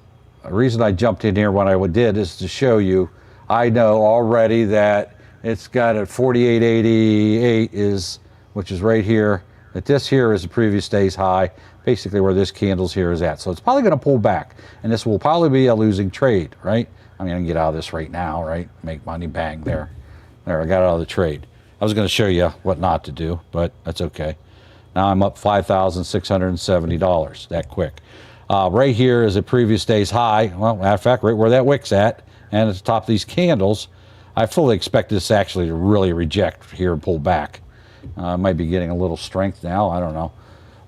reason I jumped in here, what I did is to show you, I know already that it's got a 48.88 which is right here, that this here is the previous day's high, basically where this candle's here is at. So it's probably going to pull back, and this will probably be a losing trade, right? I mean, I can get out of this right now, right? Make money, bang, there. There, I got out of the trade. I was going to show you what not to do, but that's okay. Now I'm up $5,670 that quick. Right here is a previous day's high. Well, matter of fact, right where that wick's at, and at the top of these candles, I fully expect this actually to really reject here and pull back. I might be getting a little strength now, I don't know.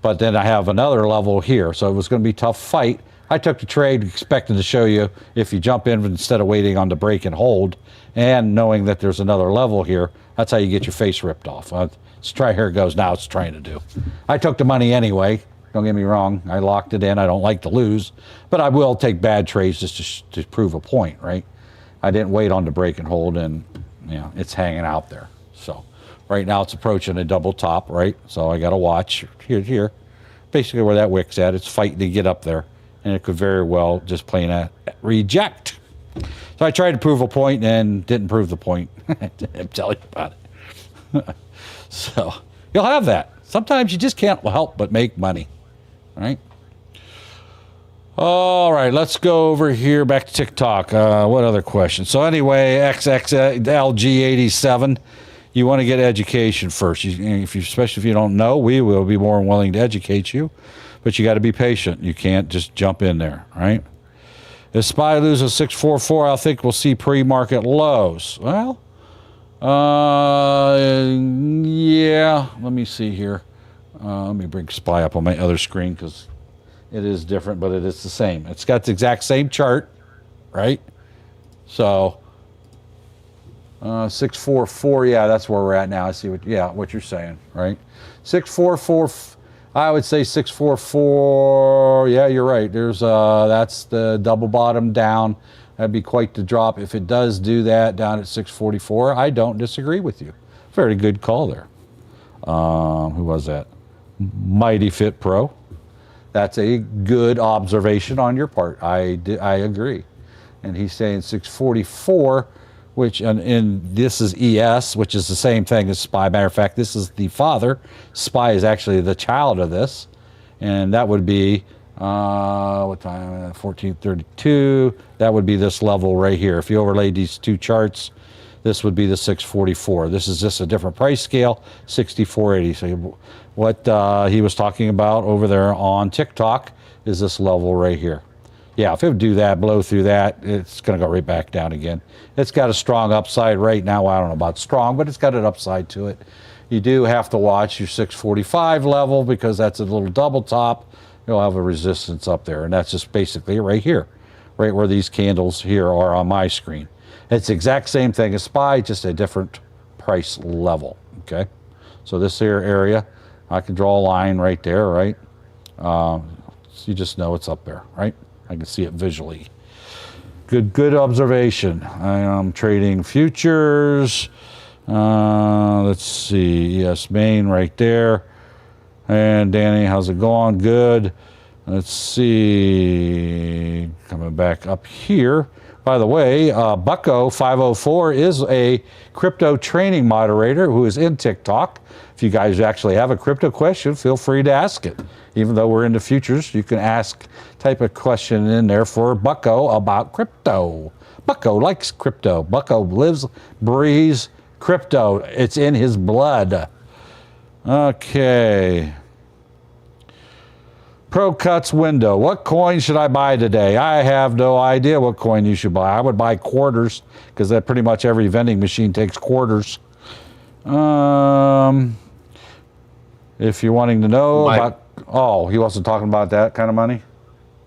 But then I have another level here, so it was going to be a tough fight. I took the trade expecting to show you if you jump in instead of waiting on the break and hold, and knowing that there's another level here, that's how you get your face ripped off. Let's try, here it goes now, it's trying to do. I took the money anyway, don't get me wrong, I locked it in, I don't like to lose, but I will take bad trades just to prove a point, right? I didn't wait on the break and hold, and you know, it's hanging out there. So right now it's approaching a double top, right? So I got to watch here, basically where that wick's at, it's fighting to get up there, and it could very well just plain reject. So I tried to prove a point and didn't prove the point. I'm telling you about it. So you'll have that. Sometimes you just can't help but make money, right? All right, let's go over here back to TikTok. What other questions? So anyway, XXLG87, you want to get education first. Especially if you don't know, we will be more than willing to educate you, but you got to be patient. You can't just jump in there, right? If SPY loses 644, I think we'll see pre-market lows. Well, yeah, let me see here. Let me bring SPY up on my other screen because it is different, but it is the same. It's got the exact same chart, right? So 644, yeah, that's where we're at now. I see what you're saying, right? 644, I would say 644. Yeah, you're right. There's that's the double bottom down. That'd be quite the drop if it does do that down at 644. I don't disagree with you. Very good call there. Who was that? Mighty Fit Pro. That's a good observation on your part. I agree. And he's saying 644, which and this is ES, which is the same thing as SPY. Matter of fact, this is the father. SPY is actually the child of this, and that would be what time? 1432. That would be this level right here. If you overlaid these two charts, this would be the 644. This is just a different price scale, 6480. So what he was talking about over there on TikTok is this level right here. Yeah, if it would do that, blow through that, it's going to go right back down again. It's got a strong upside right now. Well, I don't know about strong, but it's got an upside to it. You do have to watch your 645 level because that's a little double top. You'll have a resistance up there, and that's just basically right here. right where these candles here are on my screen. It's the exact same thing as SPY, just a different price level, okay? So this here area, I can draw a line right there, right? So you just know it's up there, right? I can see it visually. Good observation. I am trading futures. Let's see, yes, Maine right there. And Danny, how's it going? Good. Let's see, coming back up here. By the way, Bucko 504 is a crypto training moderator who is in TikTok. If you guys actually have a crypto question, feel free to ask it. Even though we're into futures, you can type a question in there for Bucko about crypto. Bucko likes crypto. Bucko lives, breathes crypto. It's in his blood. Okay. Pro Cuts window. What coin should I buy today? I have no idea what coin you should buy. I would buy quarters because that pretty much every vending machine takes quarters. If you're wanting to know about, oh, he wasn't talking about that kind of money.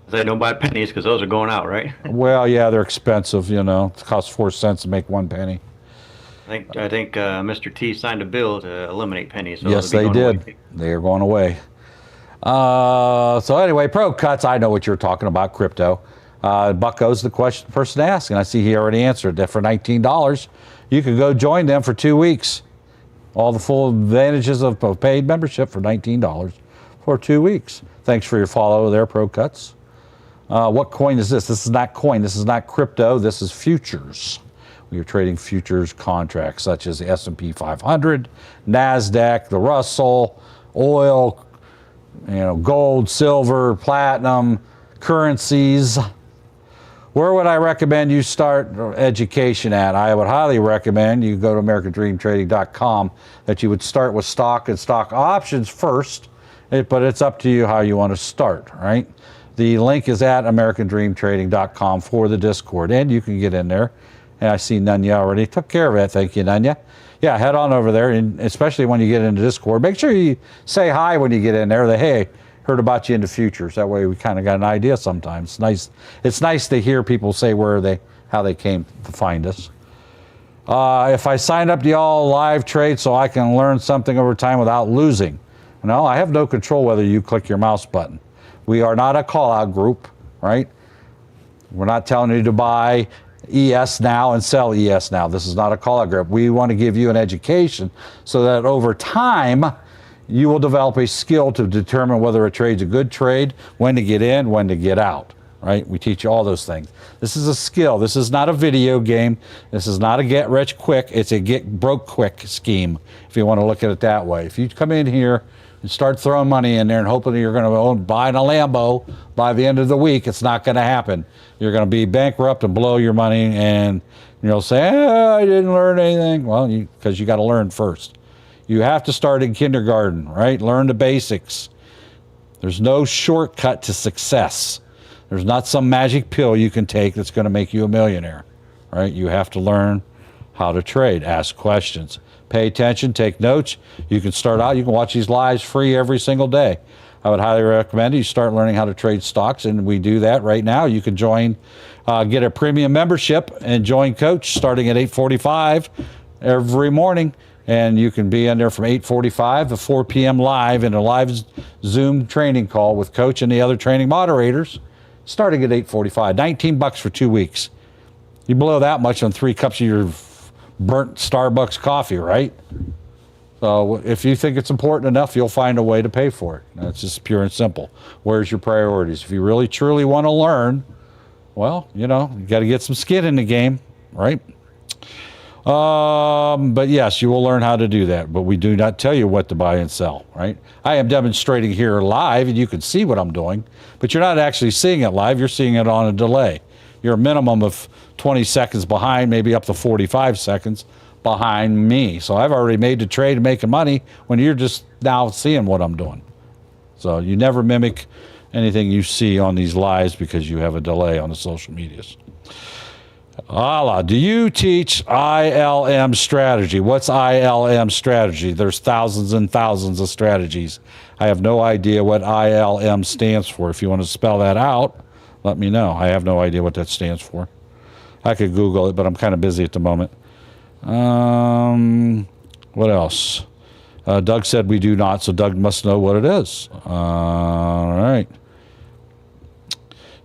They don't buy pennies because those are going out, right?
Well, yeah, they're expensive. You know, it costs 4 cents to make 1 penny.
I think Mr. T signed a bill to eliminate pennies. So
Yes, they did. They are going away. So anyway, Pro Cuts, I know what you're talking about, crypto. Bucko's the person asking. I see he already answered that for $19. You can go join them for 2 weeks. All the full advantages of a paid membership for $19 for 2 weeks. Thanks for your follow there, Pro Cuts. What coin is this? This is not coin. This is not crypto. This is futures. We are trading futures contracts such as the S&P 500, NASDAQ, the Russell, oil, gold, silver, platinum, currencies. Where would I recommend you start education at? I would highly recommend you go to AmericanDreamTrading.com, that you would start with stock and stock options first, but it's up to you how you want to start, right? The link is at AmericanDreamTrading.com for the Discord, and you can get in there. And I see Nunya already took care of it. Thank you, Nunya. Yeah, head on over there, and especially when you get into Discord, make sure you say hi when you get in there. Hey, heard about you into futures. That way we kind of got an idea sometimes. It's nice to hear people say how they came to find us. If I sign up to y'all live trade so I can learn something over time without losing. No, I have no control whether you click your mouse button. We are not a call-out group, right? We're not telling you to buy ES now and sell ES now. This is not a call-out group. We want to give you an education so that over time you will develop a skill to determine whether a trade's a good trade, when to get in, when to get out, right? We teach you all those things. This is a skill. This is not a video game. This is not a get rich quick. It's a get broke quick scheme, if you want to look at it that way. If you come in here and start throwing money in there and hoping you're going to buy a Lambo by the end of the week, it's not going to happen. You're going to be bankrupt and blow your money, and you'll say, I didn't learn anything. Well, because you got to learn first. You have to start in kindergarten, right? Learn the basics. There's no shortcut to success. There's not some magic pill you can take that's going to make you a millionaire, right? You have to learn how to trade, ask questions, pay attention, take notes. You can start out, you can watch these lives free every single day. I would highly recommend you start learning how to trade stocks, and we do that right now. You can join, get a premium membership and join Coach starting at 8:45 every morning. And you can be in there from 8:45 to 4 p.m. live in a live Zoom training call with Coach and the other training moderators, starting at 8:45. $19 for 2 weeks. You blow that much on 3 cups of your burnt Starbucks coffee, right? So if you think it's important enough, you'll find a way to pay for it. That's just pure and simple. Where's your priorities? If you really truly want to learn, well, you got to get some skin in the game, right? But yes, you will learn how to do that, but we do not tell you what to buy and sell, right? I am demonstrating here live, and you can see what I'm doing, but you're not actually seeing it live. You're seeing it on a delay. You're a minimum of 20 seconds behind, maybe up to 45 seconds behind me. So I've already made the trade and making money when you're just now seeing what I'm doing. So you never mimic anything you see on these lives because you have a delay on the social medias. Allah, do you teach ILM strategy? What's ILM strategy? There's thousands and thousands of strategies. I have no idea what ILM stands for. If you want to spell that out, let me know. I have no idea what that stands for. I could Google it, but I'm kind of busy at the moment. What else? Doug said we do not, so Doug must know what it is. All right.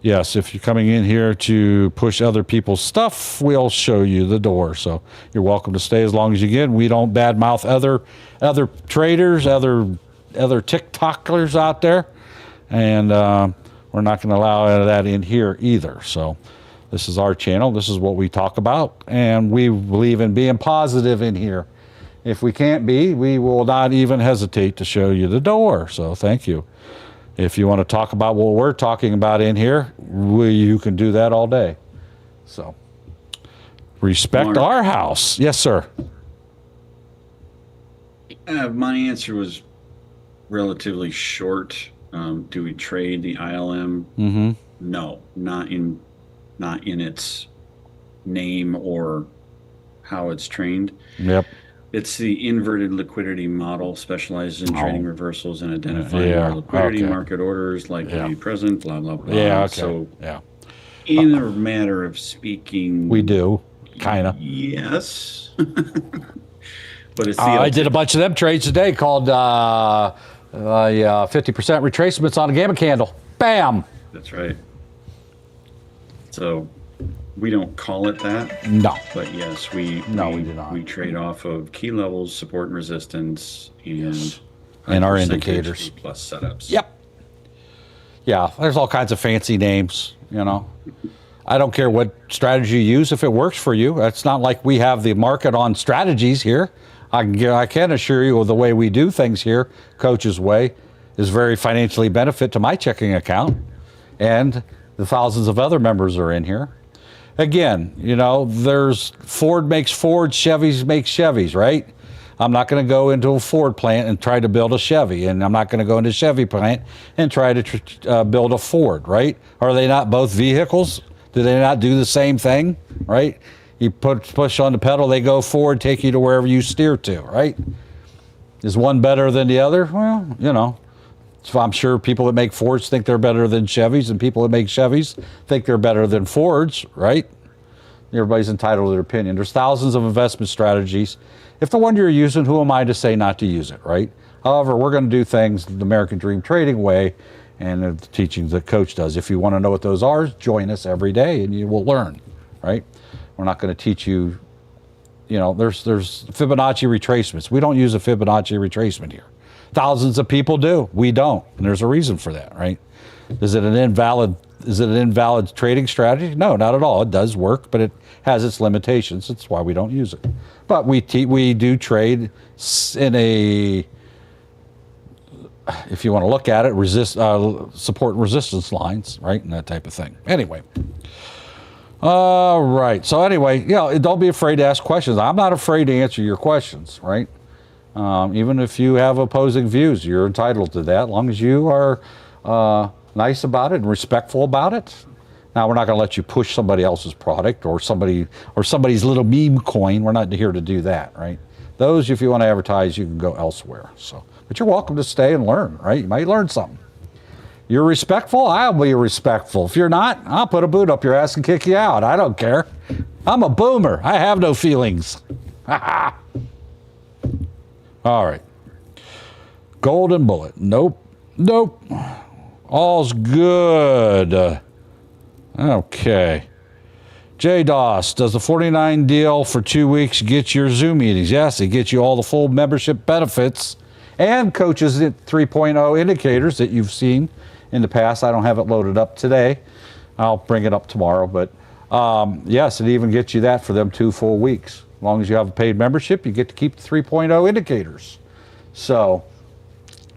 Yes, if you're coming in here to push other people's stuff, we'll show you the door. So you're welcome to stay as long as you get. We don't badmouth other traders, other TikTokers out there, and we're not going to allow any of that in here either. So this is our channel. This is what we talk about, and we believe in being positive in here. If we can't be, we will not even hesitate to show you the door. So thank you. If you want to talk about what we're talking about in here, you can do that all day. So, respect
Mark.
our house. Yes, sir.
My answer was relatively short. Do we trade the ILM?
Mm-hmm.
No, not in its name or how it's trained.
Yep.
It's the inverted liquidity model, specializes in trading reversals and identifying
Yeah,
where liquidity,
okay.
market orders likely to be present, blah, blah, blah.
Yeah, okay.
So
yeah.
in a matter of speaking,
We do, kind of.
yes. But it's the
I did a bunch of them trades today called 50% retracements on a gamma candle. Bam!
That's right. So we don't call it that.
No.
But yes, we
do not.
We trade off of key levels, support and resistance, and
our
percentage
indicators.
plus setups.
Yep. Yeah, there's all kinds of fancy names, I don't care what strategy you use if it works for you. It's not like we have the market on strategies here. I can assure you the way we do things here, Coach's way, is very financially benefit to my checking account, and the thousands of other members are in here. Again, there's Ford makes Fords, Chevys make Chevys, right? I'm not going to go into a Ford plant and try to build a Chevy, and I'm not going to go into a Chevy plant and try to build a Ford, right? Are they not both vehicles? Do they not do the same thing, right? You push on the pedal, they go forward, take you to wherever you steer to, right? Is one better than the other? Well, so I'm sure people that make Fords think they're better than Chevys, and people that make Chevys think they're better than Fords, right? Everybody's entitled to their opinion. There's thousands of investment strategies. If the one you're using, who am I to say not to use it, right? However, we're going to do things the American Dream Trading way and the teachings that Coach does. If you want to know what those are, join us every day and you will learn, right? We're not going to teach you, there's Fibonacci retracements. We don't use a Fibonacci retracement here. Thousands of people do. We don't. And there's a reason for that, right? Is it an invalid trading strategy? No, not at all. It does work, but it has its limitations. That's why we don't use it. But we do trade in a, if you want to look at it, support and resistance lines, right? And that type of thing. Anyway. All right. So anyway, don't be afraid to ask questions. I'm not afraid to answer your questions, right? Even if you have opposing views, you're entitled to that, as long as you are nice about it and respectful about it. Now, we're not going to let you push somebody else's product or somebody's little meme coin. We're not here to do that, right? Those, if you want to advertise, you can go elsewhere. But you're welcome to stay and learn, right? You might learn something. You're respectful, I'll be respectful. If you're not, I'll put a boot up your ass and kick you out. I don't care. I'm a boomer. I have no feelings. All right. Golden bullet. Nope. All's good. Okay. JDOS, does the 49 deal for 2 weeks get your Zoom meetings? Yes, it gets you all the full membership benefits and Coach's 3.0 indicators that you've seen in the past. I don't have it loaded up today. I'll bring it up tomorrow. But yes, it even gets you that for them 2 full weeks. As long as you have a paid membership, you get to keep the 3.0 indicators. So,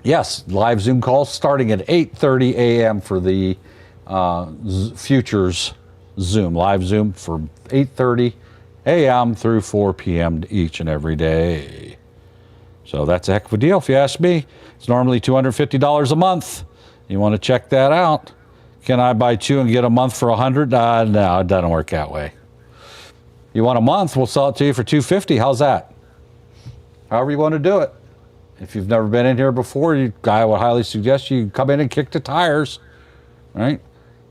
yes, live Zoom calls starting at 8:30 a.m. for the futures Zoom. Live Zoom for 8:30 a.m. through 4 p.m. each and every day. So that's a heck of a deal if you ask me. It's normally $250 a month. You want to check that out. Can I buy 2 and get a month for $100? No, it doesn't work that way. You want a month, we'll sell it to you for $250. How's that? However you want to do it. If you've never been in here before, I would highly suggest you come in and kick the tires, right?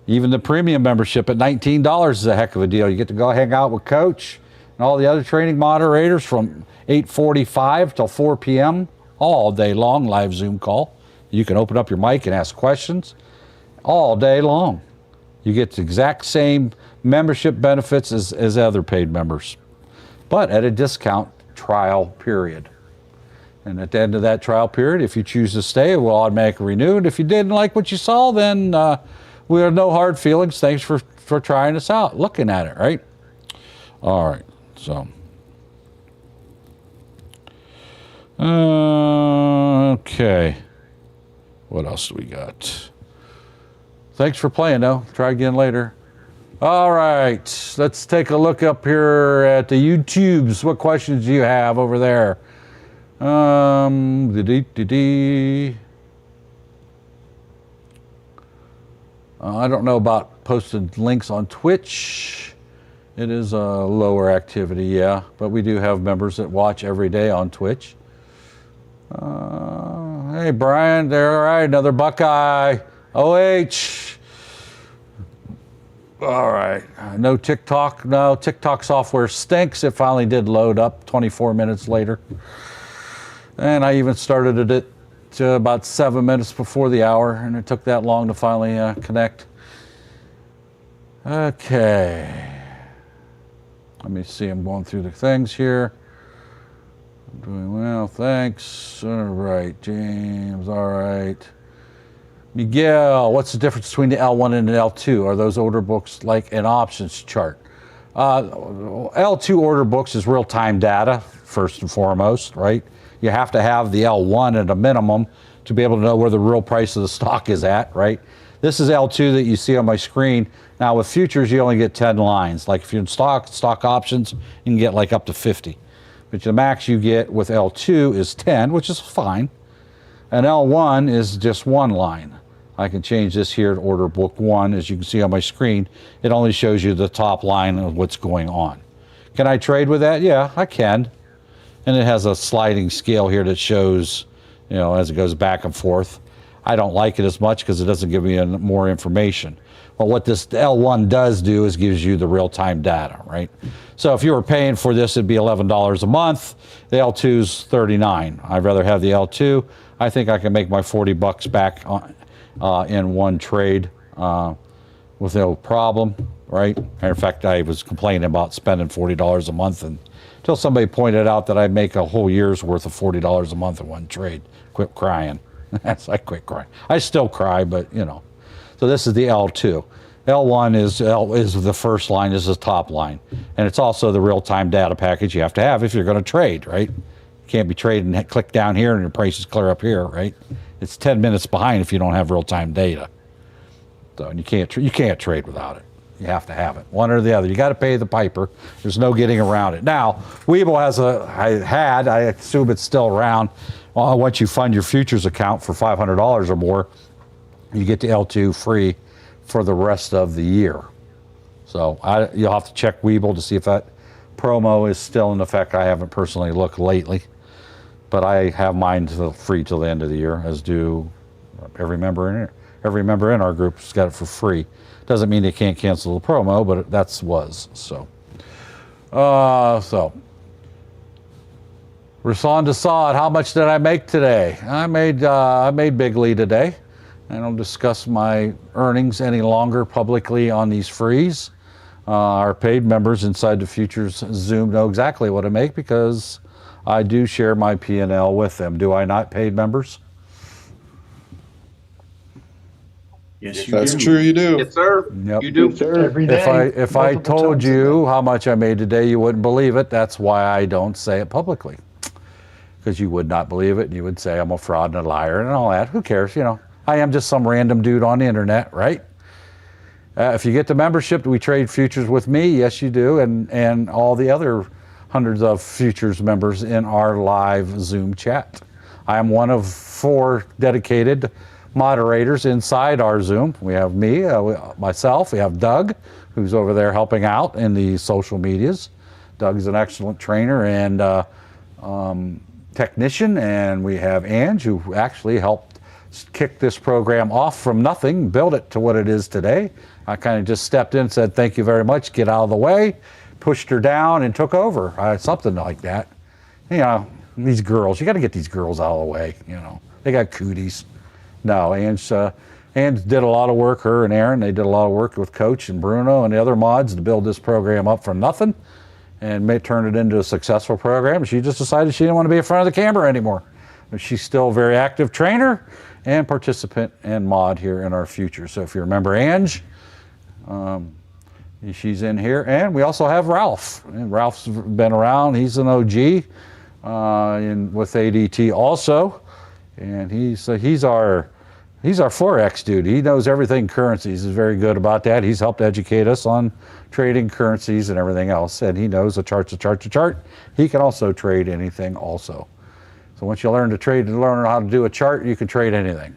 Even the premium membership at $19 is a heck of a deal. You get to go hang out with Coach and all the other training moderators from 8:45 till 4 p.m. all day long, live Zoom call. You can open up your mic and ask questions all day long. You get the exact same membership benefits as other paid members, but at a discount trial period. And at the end of that trial period, if you choose to stay, it will automatically renew. And if you didn't like what you saw, then we have no hard feelings. Thanks for trying us out, looking at it, right? All right, so. Okay. What else do we got? Thanks for playing, though. Try again later. All right, let's take a look up here at the YouTubes. What questions do you have over there? I don't know about posting links on Twitch. It is a lower activity, yeah, but we do have members that watch every day on Twitch. Hey, Brian, there, all right, another Buckeye. OH. All right, no TikTok. No, TikTok software stinks. It finally did load up 24 minutes later. And I even started it about 7 minutes before the hour, and it took that long to finally connect. Okay. Let me see, I'm going through the things here. I'm doing well, thanks. All right, James, all right. Miguel, what's the difference between the L1 and the L2? Are those order books like an options chart? L2 order books is real-time data, first and foremost, right? You have to have the L1 at a minimum to be able to know where the real price of the stock is at, right? This is L2 that you see on my screen. Now with futures, you only get 10 lines. Like if you're in stock options, you can get like up to 50. But the max you get with L2 is 10, which is fine. And L1 is just one line. I can change this here to order book 1. As you can see on my screen, it only shows you the top line of what's going on. Can I trade with that? Yeah, I can. And it has a sliding scale here that shows, you know, as it goes back and forth. I don't like it as much because it doesn't give me more information. But what this L1 does do is gives you the real-time data, right? So if you were paying for this, it'd be $11 a month. The L2's $39. I'd rather have the L2. I think I can make my 40 bucks back in one trade with no problem, right? In fact, I was complaining about spending $40 a month until somebody pointed out that I make a whole year's worth of $40 a month in one trade. Quit crying. I quit crying. I still cry, but you know. So this is the L2. L1 is the first line, is the top line. And it's also the real-time data package you have to have if you're going to trade, right? You can't be trading and click down here and your price is clear up here, right? It's 10 minutes behind if you don't have real-time data. So and you can't trade without it. You have to have it, one or the other. You got to pay the piper. There's no getting around it. Now, Webull has I assume it's still around. Well, once you fund your futures account for $500 or more, you get the L2 free for the rest of the year. So you'll have to check Webull to see if that promo is still in effect. I haven't personally looked lately, but I have mine free till the end of the year, as do every member in it. Every member in our group has got it for free. Doesn't mean they can't cancel the promo, but that's was so. Rasan Desaad, how much did I make today? I made bigly today. I don't discuss my earnings any longer publicly on these frees. Our paid members inside the Futures Zoom know exactly what I make because I do share my P&L with them. Do I not, paid members?
Yes,
If that's true, you do.
Yes, sir.
Yep.
You do.
Yes, sir.
Every day.
If I told you how much I made today, you wouldn't believe it. That's why I don't say it publicly. Because you would not believe it, and you would say I'm a fraud and a liar and all that. Who cares, you know? I am just some random dude on the internet, right? If you get the membership, we trade futures with me. Yes, you do, and all the other hundreds of futures members in our live Zoom chat. I am one of 4 dedicated moderators inside our Zoom. We have me, myself, we have Doug, who's over there helping out in the social medias. Doug's an excellent trainer and technician, and we have Ange, who actually helped kick this program off from nothing, build it to what it is today, I kind of just stepped in and said, thank you very much, get out of the way, pushed her down and took over, something like that. You know, these girls, you got to get these girls out of the way, you know. They got cooties. No, Ange did a lot of work, her and Aaron, they did a lot of work with Coach and Bruno and the other mods to build this program up from nothing and turn it into a successful program. She just decided she didn't want to be in front of the camera anymore. But she's still a very active trainer and participant and mod here in our future. So if you remember Ange, she's in here. And we also have Ralph. And Ralph's been around. He's an OG with ADT also. And he's our Forex dude. He knows everything currencies. He's very good about that. He's helped educate us on trading currencies and everything else. And he knows a chart's a chart's a chart. He can also trade anything also. So once you learn to trade and learn how to do a chart, you can trade anything.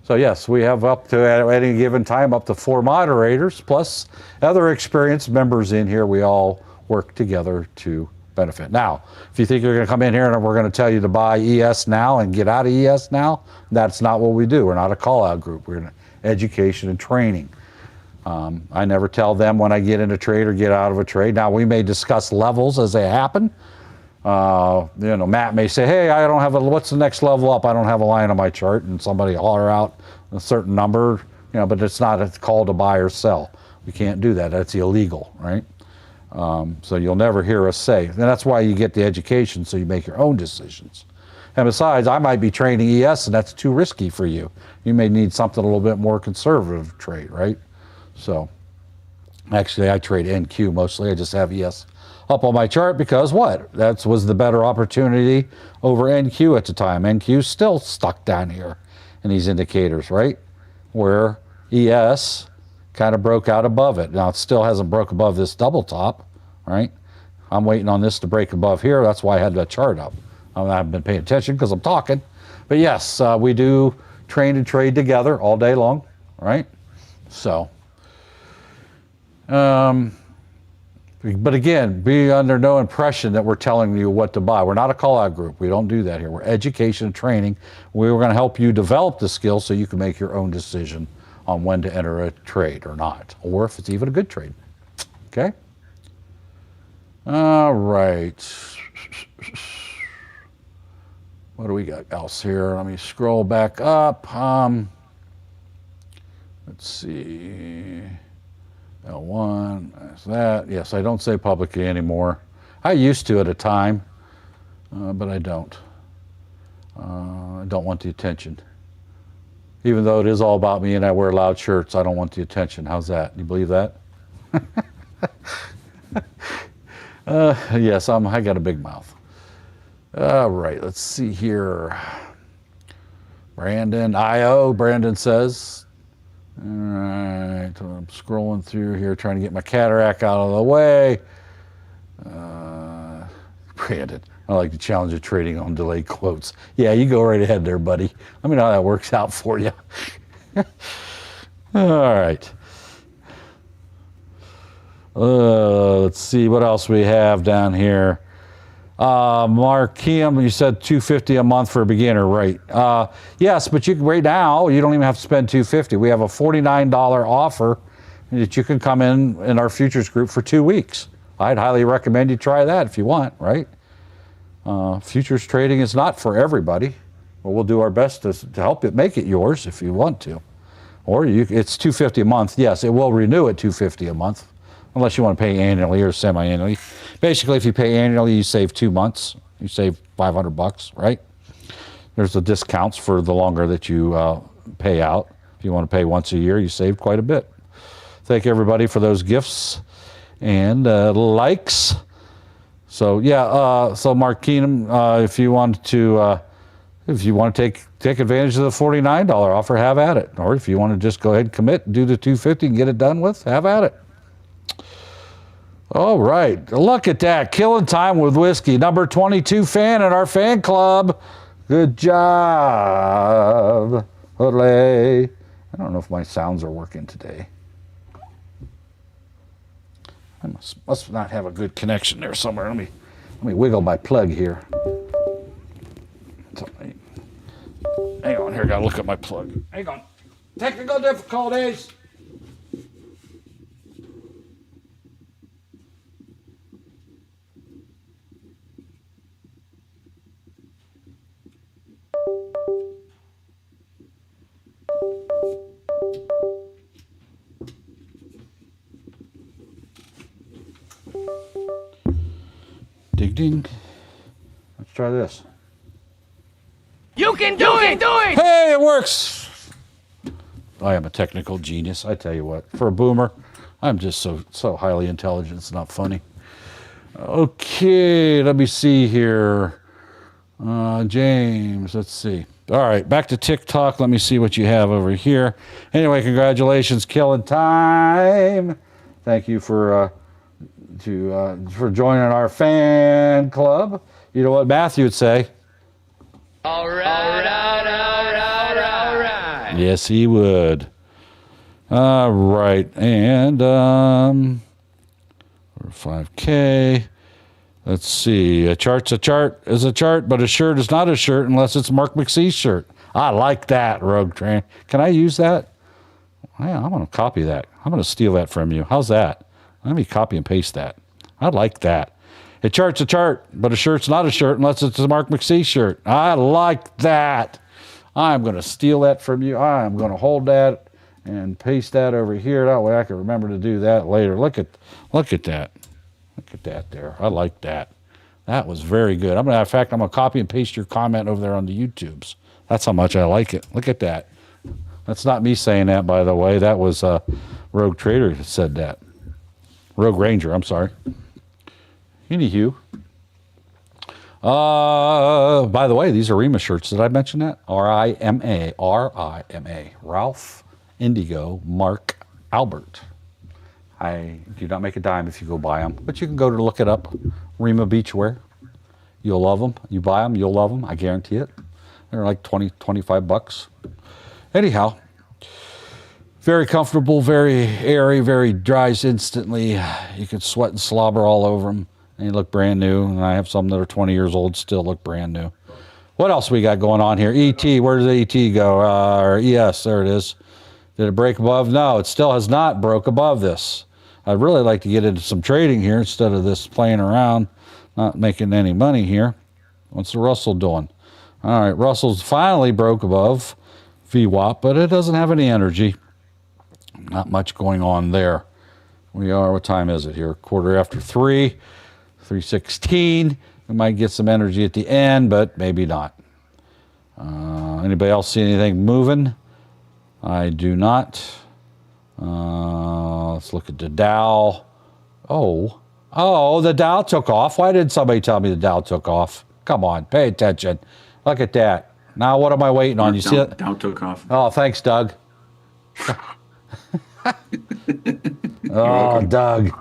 So yes, we have up to, at any given time, up to 4 moderators, plus other experienced members in here. We all work together to benefit. Now, if you think you're going to come in here and we're going to tell you to buy ES now and get out of ES now, that's not what we do. We're not a call-out group. We're in education and training. I never tell them when I get in a trade or get out of a trade. Now, we may discuss levels as they happen. You know, Matt may say, hey, I don't have what's the next level up? I don't have a line on my chart, and somebody holler out a certain number, you know, but it's not a call to buy or sell. We can't do that. That's illegal, right? So you'll never hear us say, and that's why you get the education, so you make your own decisions. And besides, I might be trading ES, and that's too risky for you. You may need something a little bit more conservative trade, right? So actually, I trade NQ mostly. I just have ES up on my chart because what? That was the better opportunity over NQ at the time. NQ's still stuck down here in these indicators, right? Where ES kind of broke out above it. Now it still hasn't broke above this double top, right? I'm waiting on this to break above here. That's why I had that chart up. I haven't been paying attention because I'm talking. But yes, we do train and trade together all day long, right? So, but again, be under no impression that we're telling you what to buy. We're not a call-out group. We don't do that here. We're education and training. We're going to help you develop the skills so you can make your own decision on when to enter a trade or not, or if it's even a good trade. Okay? All right. What do we got else here? Let me scroll back up. Let's see. L1, that's that. Yes, I don't say publicly anymore. I used to at a time, but I don't. I don't want the attention. Even though it is all about me and I wear loud shirts, I don't want the attention. How's that? You believe that? Yes, I got a big mouth. All right, let's see here. Brandon says, all right, I'm scrolling through here trying to get my cataract out of the way. Brandon, I like the challenge of trading on delayed quotes. Yeah, you go right ahead there, buddy. Let me know how that works out for you. All right. Let's see what else we have down here. Mark Keam, you said $250 a month for a beginner, right? Yes, but you right now you don't even have to spend $250. We have a $49 offer that you can come in our futures group for 2 weeks. I'd highly recommend you try that if you want, right? Futures trading is not for everybody, but we'll do our best to help it make it yours if you want to. Or it's $250 a month. Yes, it will renew at $250 a month. Unless you want to pay annually or semi-annually. Basically, if you pay annually, you save 2 months. You save $500, right? There's the discounts for the longer that you pay out. If you want to pay once a year, you save quite a bit. Thank everybody for those gifts and likes. So yeah, so Mark Keenum, if you want to take advantage of the $49 offer, have at it. Or if you want to just go ahead and commit, do the $250 and get it done with, have at it. All right, look at that. Killing time with whiskey. Number 22 fan in our fan club. Good job. Hooray. I don't know if my sounds are working today. I must not have a good connection there somewhere. Let me wiggle my plug here. Hang on here, gotta look at my plug. Hang on. Technical difficulties. Ding ding. Let's try this.
You can do it!
Hey, it works. I am a technical genius. I tell you what. For a boomer, I'm just so highly intelligent. It's not funny. Okay, let me see here. James, let's see. All right, back to TikTok. Let me see what you have over here. Anyway, congratulations, killing time. Thank you for joining our fan club. You know what Matthew would say?
All right.
Yes, he would. All right, and 5K. Let's see. A chart's a chart is a chart, but a shirt is not a shirt unless it's Mark McCee's shirt. I like that, Rogue Train. Can I use that? Yeah, I'm going to copy that. I'm going to steal that from you. How's that? Let me copy and paste that. I like that. A chart's a chart, but a shirt's not a shirt unless it's a Mark McCee shirt. I like that. I'm going to steal that from you. I'm going to hold that and paste that over here. That way I can remember to do that later. Look at that. Look at that there. I like that. That was very good. In fact, I'm going to copy and paste your comment over there on the YouTubes. That's how much I like it. Look at that. That's not me saying that, by the way. That was Rogue Trader that said that. Rogue Ranger, I'm sorry. Anywho. By the way, these are Rima shirts. Did I mention that? R-I-M-A. R-I-M-A. Ralph Indigo Mark Albert. I do not make a dime if you go buy them, but you can go to look it up. Rima Beachwear. You'll love them. You buy them, you'll love them. I guarantee it. They're like 20, 25 bucks. Anyhow, very comfortable, very airy, very dries instantly. You can sweat and slobber all over them, and they look brand new. And I have some that are 20 years old, still look brand new. What else we got going on here? ET, where does ET go? Or ES, there it is. Did it break above? No, it still has not broke above this. I'd really like to get into some trading here instead of this playing around, not making any money here. What's the Russell doing? All right, Russell's finally broke above VWAP, but it doesn't have any energy. Not much going on there. We are, what time is it here? 3:15, 3:16. We might get some energy at the end, but maybe not. Anybody else see anything moving? I do not. Let's look at the Dow. Oh, the Dow took off. Why didn't somebody tell me the Dow took off? Come on, pay attention. Look at that. Now what am I waiting on? You see it?
Dow took off.
Oh, thanks, Doug. Oh, Doug.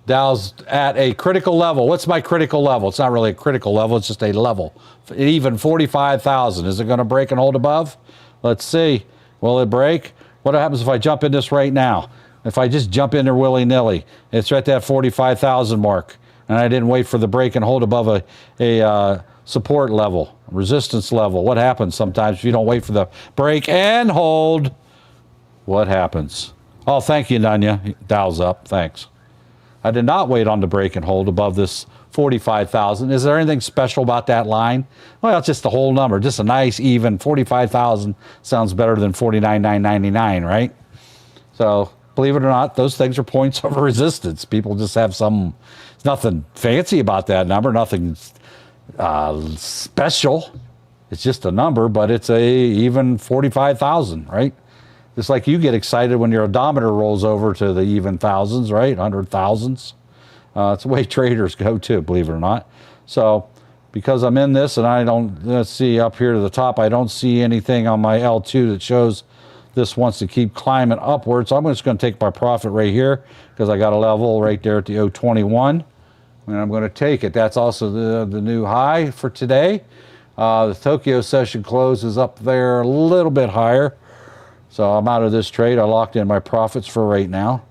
Dow's at a critical level. What's my critical level? It's not really a critical level. It's just a level. Even 45,000. Is it going to break and hold above? Let's see. Will it break? What happens if I jump in this right now? If I just jump in there willy-nilly, it's right at that 45,000 mark, and I didn't wait for the break and hold above a support level, resistance level. What happens sometimes if you don't wait for the break and hold? What happens? Oh, thank you, Nanya. Dow's up. Thanks. I did not wait on the break and hold above this 45,000. Is there anything special about that line? Well, it's just the whole number. Just a nice, even 45,000 sounds better than 49,999, right? So, believe it or not, those things are points of resistance. People just have there's nothing fancy about that number, nothing special. It's just a number, but it's even 45,000, right? Just like you get excited when your odometer rolls over to the even thousands, right? 100,000s. It's the way traders go too, believe it or not. So because I'm in this and let's see up here to the top, I don't see anything on my L2 that shows this wants to keep climbing upwards. So I'm just going to take my profit right here because I got a level right there at the 021. And I'm going to take it. That's also the new high for today. The Tokyo session closes up there a little bit higher. So I'm out of this trade. I locked in my profits for right now.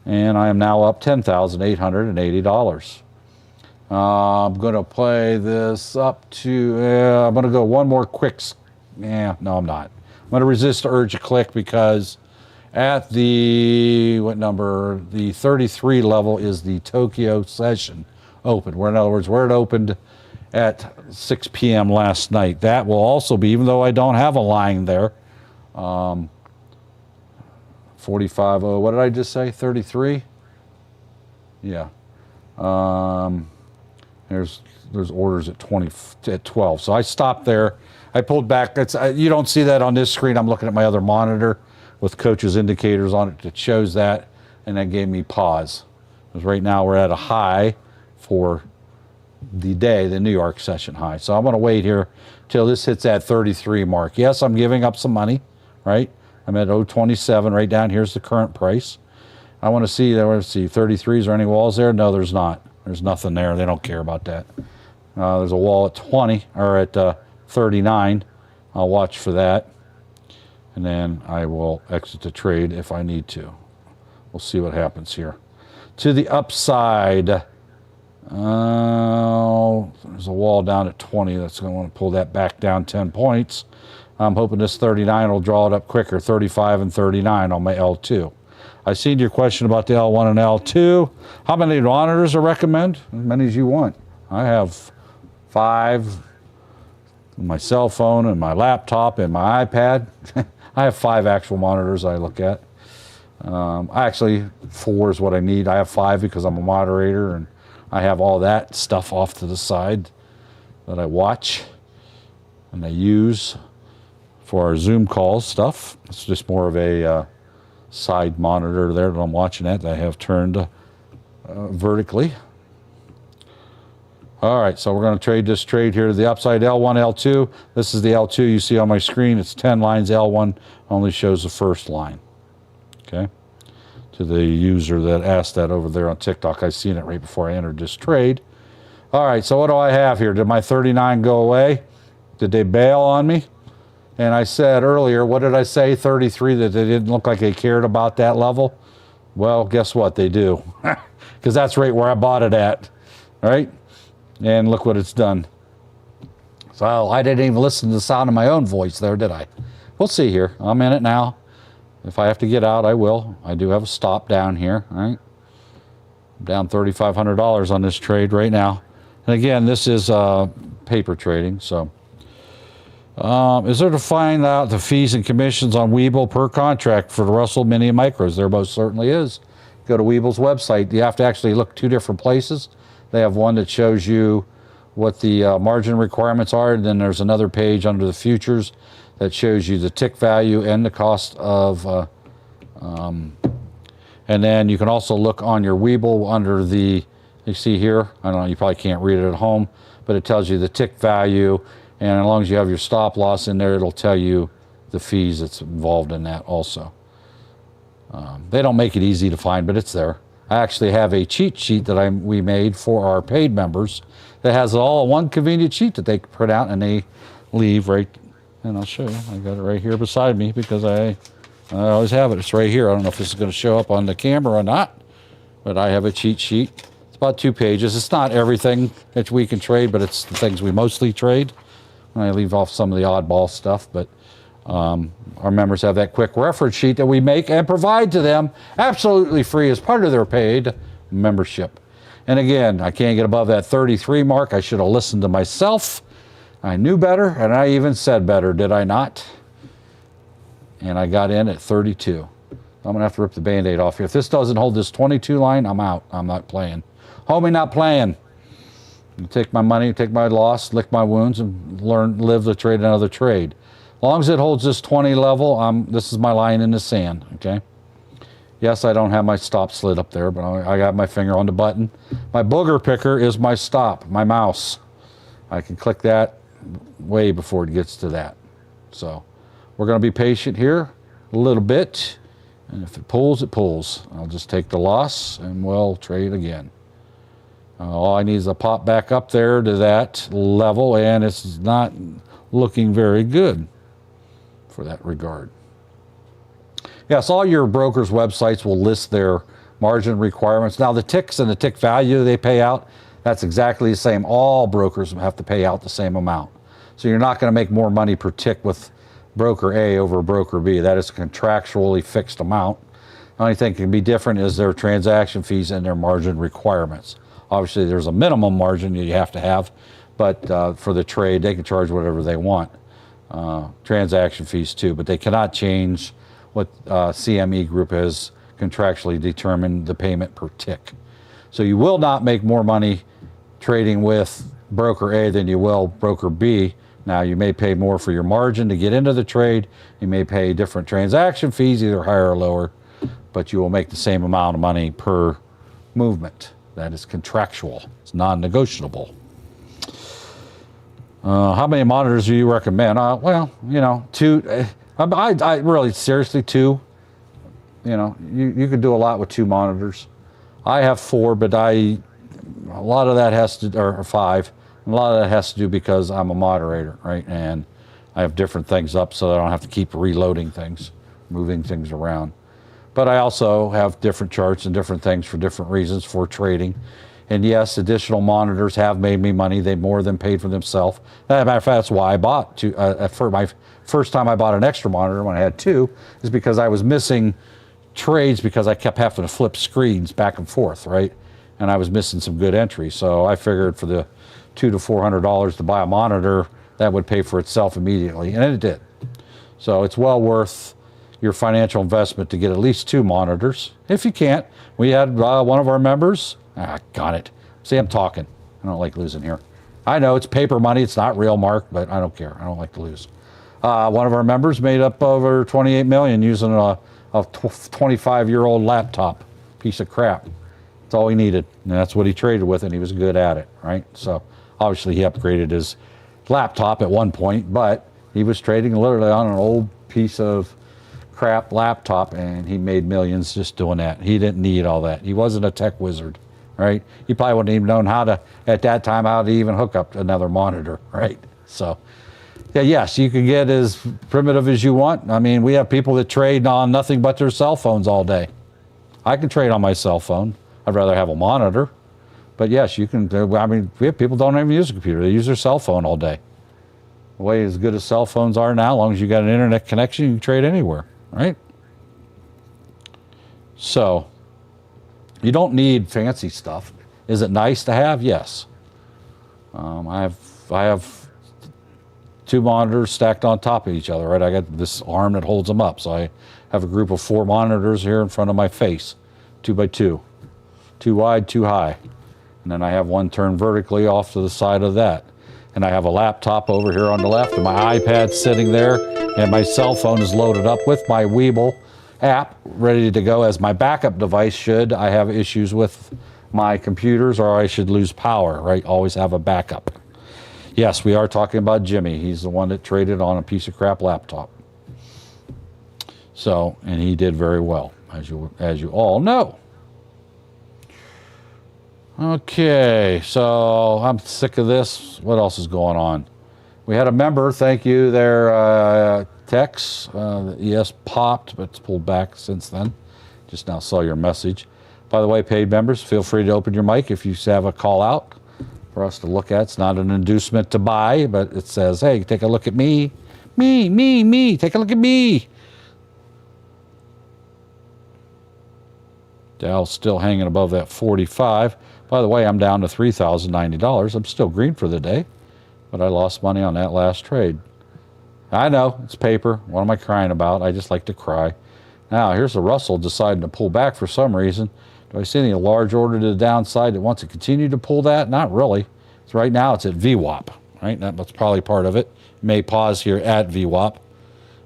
And I am now up $10,880. I'm going to play this up to, I'm going to go one more quick. No, I'm not. I'm going to resist urge a click because at the, what number? The 33 level is the Tokyo session open. Where, in other words, where it opened at 6 p.m. last night. That will also be, even though I don't have a line there, 45.0, what did I just say, 33? Yeah. There's orders at 12. So I stopped there. I pulled back. You don't see that on this screen. I'm looking at my other monitor with Coach's indicators on it that shows that, and that gave me pause. Because right now we're at a high for the day, the New York session high. So I'm going to wait here till this hits that 33 mark. Yes, I'm giving up some money, right? I'm at 0.27 right down. Here's the current price. I want to see, let's see, 33. Is there any walls there? No, there's not. There's nothing there. They don't care about that. There's a wall at 20 or at 39. I'll watch for that. And then I will exit the trade if I need to. We'll see what happens here. To the upside, there's a wall down at 20. That's going to want to pull that back down 10 points. I'm hoping this 39 will draw it up quicker, 35 and 39 on my L2. I seen your question about the L1 and L2. How many monitors I recommend? As many as you want. I have 5 on my cell phone and my laptop and my iPad. I have 5 actual monitors I look at. Actually, 4 is what I need. I have 5 because I'm a moderator and I have all that stuff off to the side that I watch and I use for our Zoom calls stuff. It's just more of a side monitor there that I'm watching at that I have turned vertically. All right, so we're going to trade this trade here to the upside, L1, L2. This is the L2 you see on my screen. It's 10 lines. L1 only shows the first line. Okay, to the user that asked that over there on TikTok. I seen it right before I entered this trade. All right, so what do I have here? Did my 39 go away? Did they bail on me? And I said earlier, what did I say? 33, that they didn't look like they cared about that level. Well, guess what? They do. Because that's right where I bought it at. Right? And look what it's done. So I didn't even listen to the sound of my own voice there, did I? We'll see here. I'm in it now. If I have to get out, I will. I do have a stop down here. Right? I'm down $3,500 on this trade right now. And again, this is paper trading, so. Is there to find out the fees and commissions on Webull per contract for the Russell Mini and Micros? There most certainly is. Go to Webull's website. You have to actually look 2 different places. They have one that shows you what the margin requirements are, and then there's another page under the futures that shows you the tick value and the cost of, and then you can also look on your Webull under the, you see here, I don't know, you probably can't read it at home, but it tells you the tick value. And as long as you have your stop loss in there, it'll tell you the fees that's involved in that also. They don't make it easy to find, but it's there. I actually have a cheat sheet that we made for our paid members that has all one convenient sheet that they can print out and they leave right. And I'll show you. I got it right here beside me because I always have it. It's right here. I don't know if this is going to show up on the camera or not, but I have a cheat sheet. It's about 2 pages. It's not everything that we can trade, but it's the things we mostly trade. I leave off some of the oddball stuff, but our members have that quick reference sheet that we make and provide to them absolutely free as part of their paid membership. And again, I can't get above that 33 mark. I should have listened to myself. I knew better, and I even said better, did I not? And I got in at 32. I'm going to have to rip the Band-Aid off here. If this doesn't hold this 22 line, I'm out. I'm not playing. Homie, not playing. You take my money, take my loss, lick my wounds, and live to trade another trade. As long as it holds this 20 level, this is my line in the sand, okay? Yes, I don't have my stop slid up there, but I got my finger on the button. My booger picker is my stop, my mouse. I can click that way before it gets to that. So we're going to be patient here a little bit, and if it pulls, it pulls. I'll just take the loss, and we'll trade again. All I need is a pop back up there to that level, and it's not looking very good for that regard. Yes, all your brokers' websites will list their margin requirements. Now, the ticks and the tick value they pay out, that's exactly the same. All brokers have to pay out the same amount. So you're not going to make more money per tick with broker A over broker B. That is a contractually fixed amount. The only thing that can be different is their transaction fees and their margin requirements. Obviously, there's a minimum margin you have to have, but for the trade, they can charge whatever they want. Transaction fees too, but they cannot change what CME Group has contractually determined the payment per tick. So you will not make more money trading with broker A than you will broker B. Now, you may pay more for your margin to get into the trade. You may pay different transaction fees, either higher or lower, but you will make the same amount of money per movement. That is contractual. It's non-negotiable. How many monitors do you recommend? Well, you know, 2. I really, seriously, 2. You know, you could do a lot with 2 monitors. I have 4, but a lot of that has to, or 5. A lot of that has to do because I'm a moderator, right? And I have different things up so that I don't have to keep reloading things, moving things around. But I also have different charts and different things for different reasons for trading. And yes, additional monitors have made me money. They more than paid for themselves. As a matter of fact, that's why I bought 2. For my first time I bought an extra monitor when I had 2 is because I was missing trades because I kept having to flip screens back and forth, right? And I was missing some good entries. So I figured for the $200 to $400 to buy a monitor, that would pay for itself immediately, and it did. So it's well worth your financial investment to get at least 2 monitors. If you can't, we had one of our members, got it. See, I'm talking. I don't like losing here. I know it's paper money, it's not real, Mark, but I don't care. I don't like to lose. One of our members made up over $28 million using a 25-year-old laptop, piece of crap. That's all he needed, and that's what he traded with, and he was good at it, right? So obviously he upgraded his laptop at one point, but he was trading literally on an old piece of crap laptop, and he made millions just doing that. He didn't need all that. He wasn't a tech wizard, right? He probably wouldn't even known how to, at that time, how to even hook up another monitor, right? So yeah, yes, you can get as primitive as you want. I mean, we have people that trade on nothing but their cell phones all day. I can trade on my cell phone. I'd rather have a monitor. But yes, you can. I mean, we have people don't even use a computer. They use their cell phone all day. The way as good as cell phones are now, as long as you got an internet connection, you can trade anywhere, right? So you don't need fancy stuff. Is it nice to have? Yes. I have 2 monitors stacked on top of each other, right? I got this arm that holds them up. So I have a group of 4 monitors here in front of my face, 2 by 2, 2 wide, 2 high. And then I have one turned vertically off to the side of that. And I have a laptop over here on the left, and my iPad's sitting there, and my cell phone is loaded up with my Weeble app, ready to go as my backup device should I have issues with my computers or I should lose power, right? Always have a backup. Yes, we are talking about Jimmy. He's the one that traded on a piece of crap laptop. So, and he did very well, as you all know. Okay, so I'm sick of this. What else is going on? We had a member, thank you there, Tex. The ES popped, but it's pulled back since then. Just now saw your message. By the way, paid members, feel free to open your mic if you have a call out for us to look at. It's not an inducement to buy, but it says, hey, take a look at me. Me, take a look at me. Dow's still hanging above that 45. By the way, I'm down to $3,090. I'm still green for the day, but I lost money on that last trade. I know, it's paper. What am I crying about? I just like to cry. Now, here's the Russell deciding to pull back for some reason. Do I see any large order to the downside that wants to continue to pull that? Not really. So right now, it's at VWAP, right? That's probably part of it. May pause here at VWAP.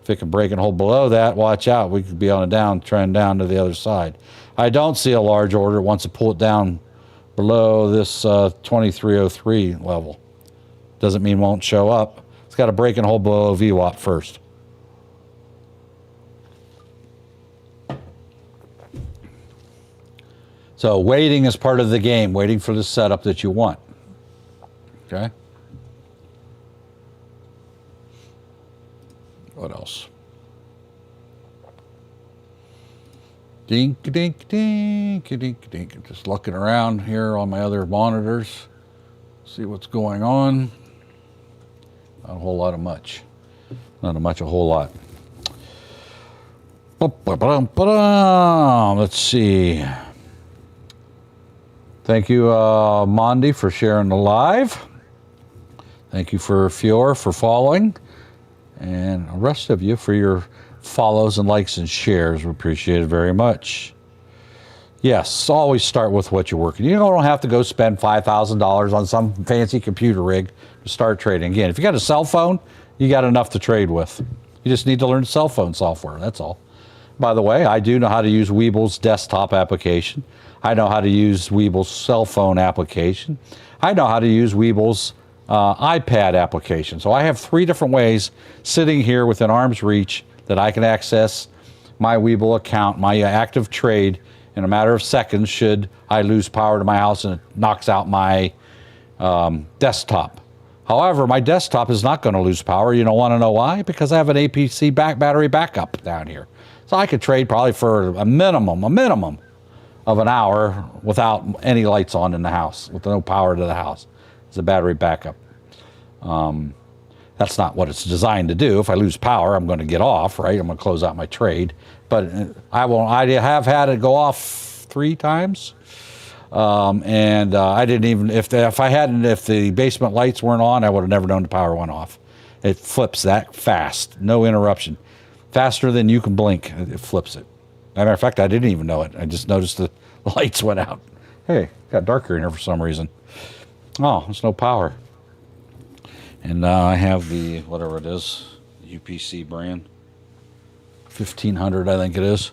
If it can break and hold below that, watch out. We could be on a downtrend down to the other side. I don't see a large order wants to pull it down below this 2303 level. Doesn't mean won't show up. It's got to break and hold below VWAP first. So waiting is part of the game, waiting for the setup that you want. Okay? What else? Dink, dink, dink, dink, dink. Just looking around here on my other monitors. See what's going on. Not a whole lot of much. Not a whole lot. Let's see. Thank you, Mondi, for sharing the live. Thank you for Fior for following. And the rest of you for your follows and likes and shares. We appreciate it very much. Yes, always start with what you're working. You don't have to go spend $5,000 on some fancy computer rig to start trading. Again, if you got a cell phone, you got enough to trade with. You just need to learn cell phone software, that's all. By the way, I do know how to use Weeble's desktop application. I know how to use Weeble's cell phone application. I know how to use Weeble's iPad application. So I have 3 different ways sitting here within arm's reach that I can access my Weeble account, my active trade, in a matter of seconds should I lose power to my house and it knocks out my desktop. However, my desktop is not going to lose power. You don't want to know why? Because I have an APC battery backup down here. So I could trade probably for a minimum of an hour without any lights on in the house, with no power to the house. It's a battery backup. That's not what it's designed to do. If I lose power, I'm going to get off, right? I'm going to close out my trade. But I have had it go off 3 times. I didn't even, if the basement lights weren't on, I would have never known the power went off. It flips that fast, no interruption. Faster than you can blink, it flips it. As a matter of fact, I didn't even know it. I just noticed the lights went out. Hey, it got darker in here for some reason. Oh, there's no power. And I have the, whatever it is, UPC brand. 1500, I think it is.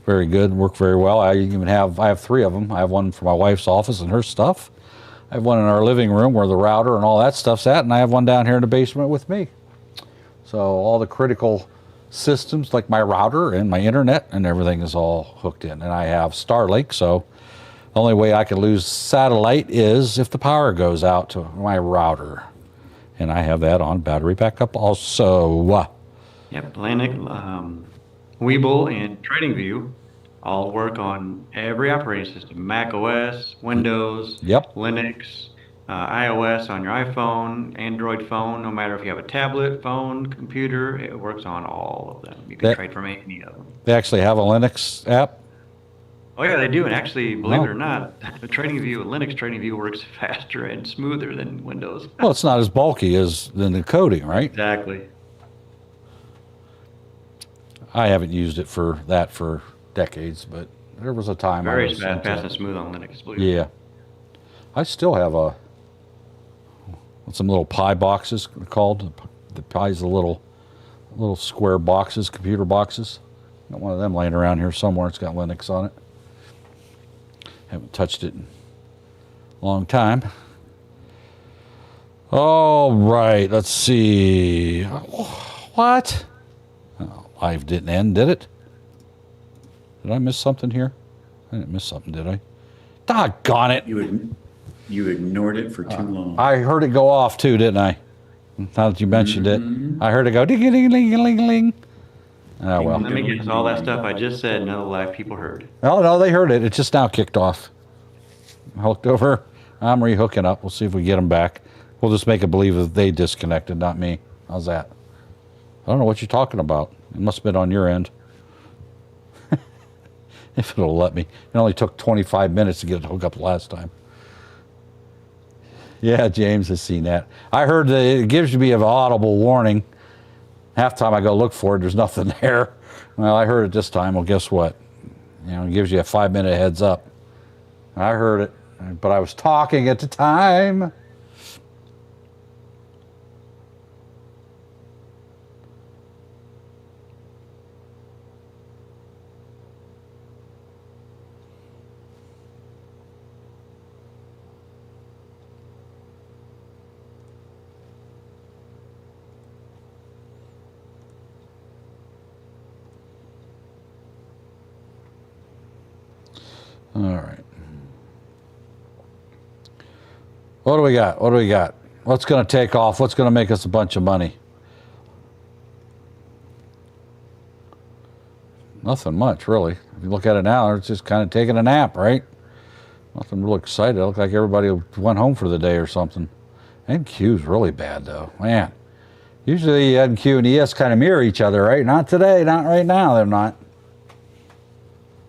Very good, work very well. I have 3 of them. I have one for my wife's office and her stuff. I have one in our living room where the router and all that stuff's at, and I have one down here in the basement with me. So all the critical systems, like my router and my internet and everything, is all hooked in. And I have Starlink, so the only way I can lose satellite is if the power goes out to my router. And I have that on battery backup also.
Yep, Linux, Weeble, and TradingView all work on every operating system: Mac OS, Windows,
Yep.
Linux, iOS on your iPhone, Android phone. No matter if you have a tablet, phone, computer, it works on all of them. You can trade from any of them.
They actually have a Linux app?
Oh yeah, they do. And actually, believe it or not, the Linux TradingView works faster and smoother than Windows.
Well, it's not as bulky than the coding, right?
Exactly.
I haven't used it for decades, but there was a time I
Very
was
fast and smooth on Linux. Believe
Yeah.
it.
I still have some little Pi boxes called. The Pi's the little square boxes, computer boxes. Got one of them laying around here somewhere. It's got Linux on it. Haven't touched it in a long time. All right, let's see. What? Oh, live didn't end, did it? Did I miss something here? I didn't miss something, did I? Doggone it.
You ignored it for too long.
I heard it go off too, didn't I? Now that you mentioned it, I heard it go ding-a-ling-a-ling-a-ling. Oh, well.
Let me guess, all that stuff I just said, none of the live people heard.
Oh, no, they heard it. It just now kicked off. Hooked over. I'm rehooking up. We'll see if we get them back. We'll just make it believe that they disconnected, not me. How's that? I don't know what you're talking about. It must have been on your end. If it'll let me. It only took 25 minutes to get it hooked up last time. Yeah, James has seen that. I heard that it gives me an audible warning. Half time I go look for it, there's nothing there. Well, I heard it this time. Well, guess what? It gives you a 5-minute heads up. I heard it, but I was talking at the time. All right. What do we got? What do we got? What's going to take off? What's going to make us a bunch of money? Nothing much, really. If you look at it now, it's just kind of taking a nap, right? Nothing real excited. It looked like everybody went home for the day or something. NQ's really bad, though. Man. Usually NQ and ES kind of mirror each other, right? Not today. Not right now. They're not.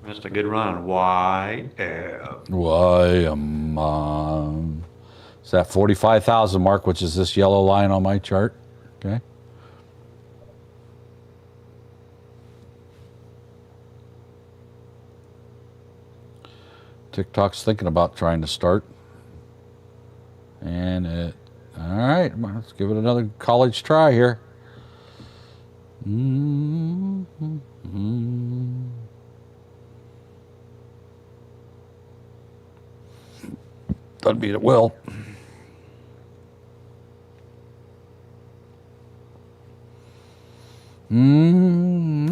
That's a good run. YF.
It's that 45,000 mark, which is this yellow line on my chart. Okay. TikTok's thinking about trying to start. And all right, let's give it another college try here. Doesn't mean it will.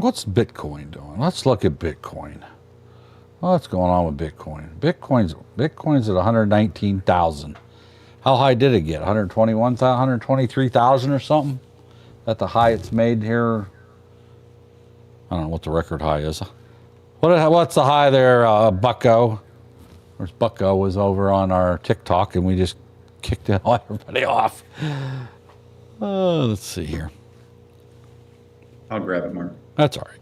What's Bitcoin doing? Let's look at Bitcoin. What's going on with Bitcoin? Bitcoin's at 119,000. How high did it get? 121,000, 123,000 or something? At the high it's made here. I don't know what the record high is. What's the high there, Bucko? Where's Bucko was over on our TikTok and we just kicked everybody off. Let's see here.
I'll grab it, Mark.
That's all right.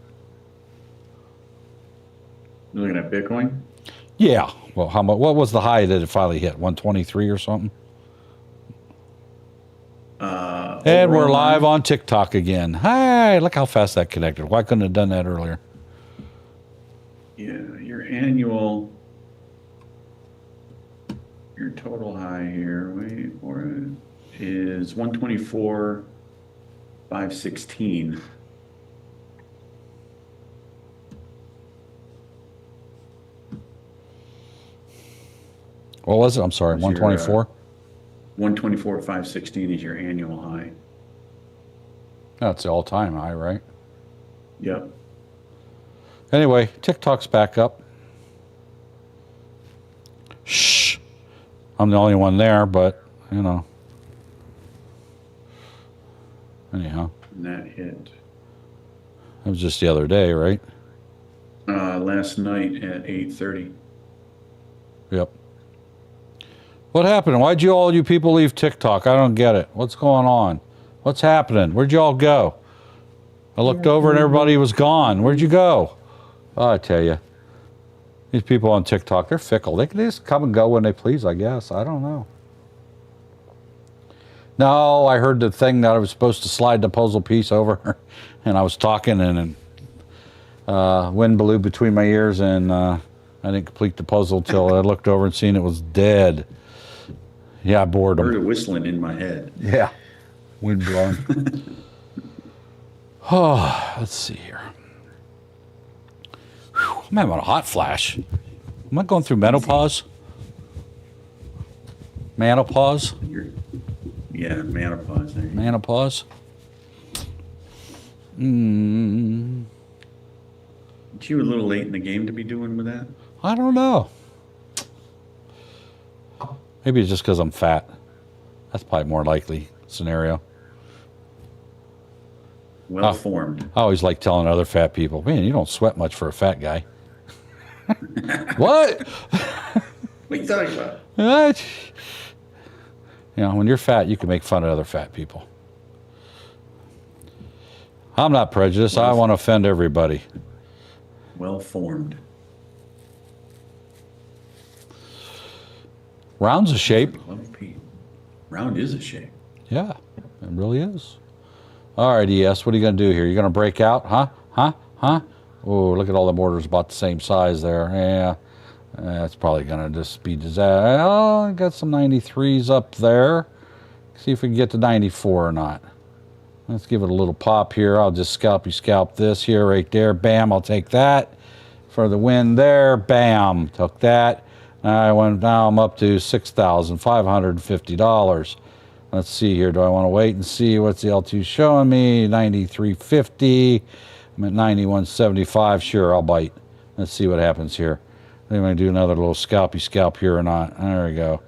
You're looking at Bitcoin?
Yeah. Well, how much? What was the high that it finally hit? 123 or something? And we're live on TikTok again. Hi, look how fast that connected. Why couldn't it have done that earlier?
Yeah, your total high here, wait for it, is 124,516.
What was it? I'm sorry, 124?
124,516 is your annual high.
That's the all-time high, right?
Yep.
Anyway, TikTok's back up. Shh. I'm the only one there, but, you know. Anyhow.
And that hit.
It was just the other day, right?
Last night at 8:30.
Yep. What happened? Why'd all you people leave TikTok? I don't get it. What's going on? What's happening? Where'd you all go? I looked over and everybody was gone. Where'd you go? Oh, I tell you. These people on TikTok, they're fickle. They can just come and go when they please, I guess. I don't know. No, I heard the thing that I was supposed to slide the puzzle piece over, and I was talking, and wind blew between my ears, and I didn't complete the puzzle till I looked over and seen it was dead. Yeah, boredom.
I heard it whistling in my head.
Yeah, wind blowing. Oh, let's see here. Whew, I'm having a hot flash. Am I going through menopause? Menopause?
Yeah, menopause. There.
Menopause?
Aren't you a little late in the game to be doing with that?
I don't know. Maybe it's just because I'm fat. That's probably more likely scenario.
Well formed.
I always like telling other fat people, man, you don't sweat much for a fat guy. What?
What are you talking about?
What? You know, when you're fat, you can make fun of other fat people. I'm not prejudiced. I want to offend everybody.
Well formed.
Round's a shape.
Round is a shape.
Yeah, it really is. All right, ES, what are you going to do here? You're going to break out? Huh? Oh, look at all the mortars about the same size there. Yeah, that's probably going to just be disaster. Oh, I got some 93s up there. See if we can get to 94 or not. Let's give it a little pop here. I'll just scalp this here, right there. Bam, I'll take that. For the win there, bam, took that. Now I'm up to $6,550. Let's see here. Do I want to wait and see what's the L2 showing me? 93.50. I'm at 91.75. Sure, I'll bite. Let's see what happens here. I'm going to do another little scalp here or not. There we go.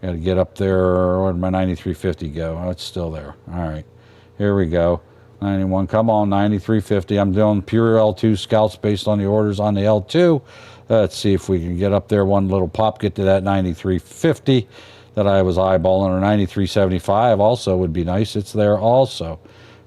Got to get up there. Where did my 93.50 go? Oh, it's still there. All right. Here we go. 91. Come on, 93.50. I'm doing pure L2 scalps based on the orders on the L2. Let's see if we can get up there one little pop, get to that 93.50 that I was eyeballing, or 93.75 also would be nice. It's there also.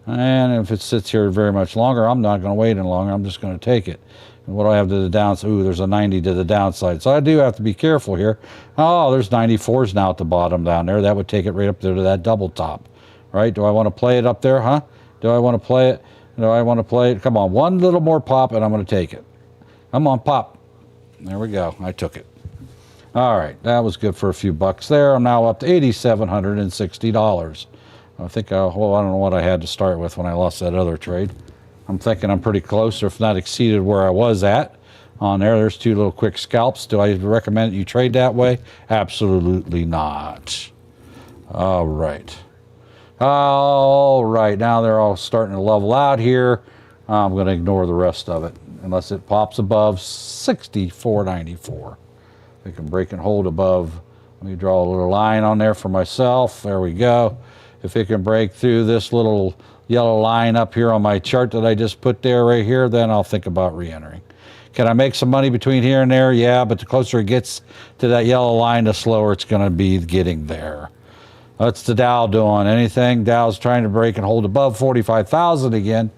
And if it sits here very much longer, I'm not going to wait any longer. I'm just going to take it. And what do I have to the downside? Ooh, there's a 90 to the downside. So I do have to be careful here. Oh, there's 94s now at the bottom down there. That would take it right up there to that double top, right? Do I want to play it up there, huh? Do I want to play it? Do I want to play it? Come on, one little more pop and I'm going to take it. Come on, pop. There we go. I took it. All right, that was good for a few bucks there. I'm now up to $8,760. I think, well, I don't know what I had to start with when I lost that other trade. I'm thinking I'm pretty close, or if not exceeded where I was at on there. There's two little quick scalps. Do I recommend you trade that way? Absolutely not. All right. All right, now they're all starting to level out here. I'm going to ignore the rest of it unless it pops above 64.94. They can break and hold above. Let me draw a little line on there for myself. There we go. If it can break through this little yellow line up here on my chart that I just put there right here, then I'll think about re-entering. Can I make some money between here and there? Yeah, but the closer it gets to that yellow line, the slower it's going to be getting there. What's the Dow doing? Anything? Dow's trying to break and hold above 45,000 again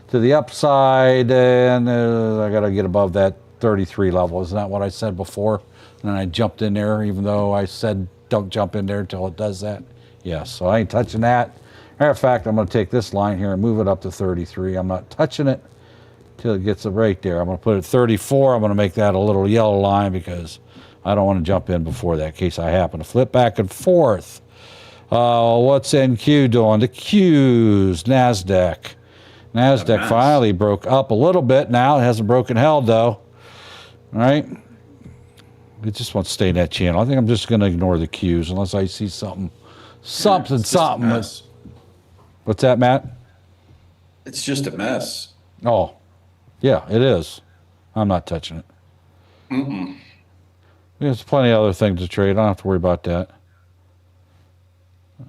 to the upside, and I got to get above that 33 level. Isn't that what I said before? And then I jumped in there, even though I said don't jump in there until it does that. Yes, so I ain't touching that. Matter of fact, I'm going to take this line here and move it up to 33. I'm not touching it till it gets right there. I'm going to put it at 34. I'm going to make that a little yellow line because I don't want to jump in before that in case I happen to flip back and forth. What's NQ doing? The Q's, NASDAQ. NASDAQ finally broke up a little bit now. It hasn't broken held though. All right. It just wants to stay in that channel. I think I'm just going to ignore the Q's unless I see something. Something. What's that, Matt?
It's just a mess.
Oh, yeah, it is. I'm not touching it. There's plenty of other things to trade. I don't have to worry about that.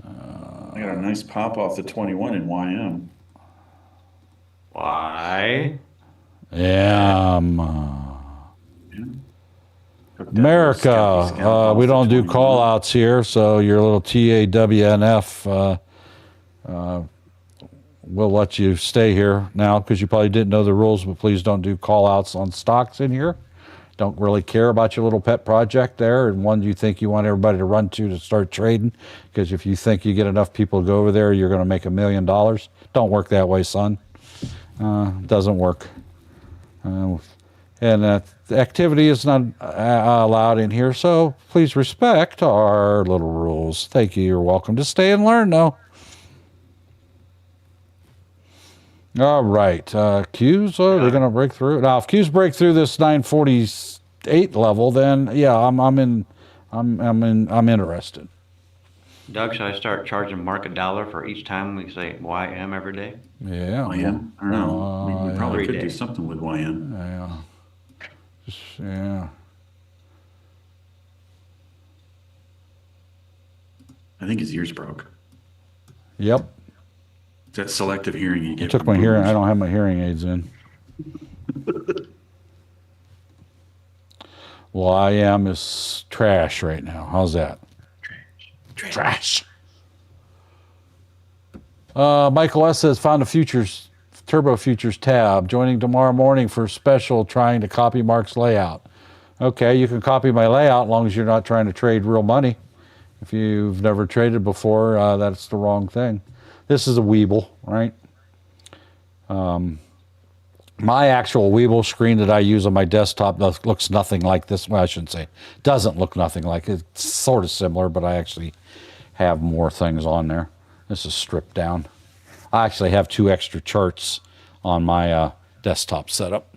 I got a nice pop off the 21 in YM.
Why?
Yeah. America, we don't do call outs here, so your little TAWNF will let you stay here now because you probably didn't know the rules, but please don't do call outs on stocks in here. Don't really care about your little pet project there and one you think you want everybody to run to start trading, because if you think you get enough people to go over there, you're going to make $1 million. Don't work that way, son. Doesn't work. And the activity is not allowed in here, so please respect our little rules. Thank you. You're welcome to stay and learn, though. All right. Qs, they're going to break through. Now, if Qs break through this 948 level, then yeah, I'm interested.
Doug, should I start charging Mark $1 for each time we say YM every day?
Yeah.
YM? I don't know. We probably could do
days.
something with YM.
Yeah. Yeah.
I think his ears broke.
Yep.
It's that selective hearing you get.
I took my hearing. I don't have my hearing aids in. YM is trash right now. How's that? Trash. Michael S. says, found a futures, Turbo Futures tab. Joining tomorrow morning for special trying to copy Mark's layout. Okay, you can copy my layout as long as you're not trying to trade real money. If you've never traded before, that's the wrong thing. This is a Weeble, right? My actual Weeble screen that I use on my desktop looks nothing like this. Well, I shouldn't say. Doesn't look nothing like it. It's sort of similar, but I actually have more things on there. This is stripped down. I actually have 2 extra charts on my desktop setup.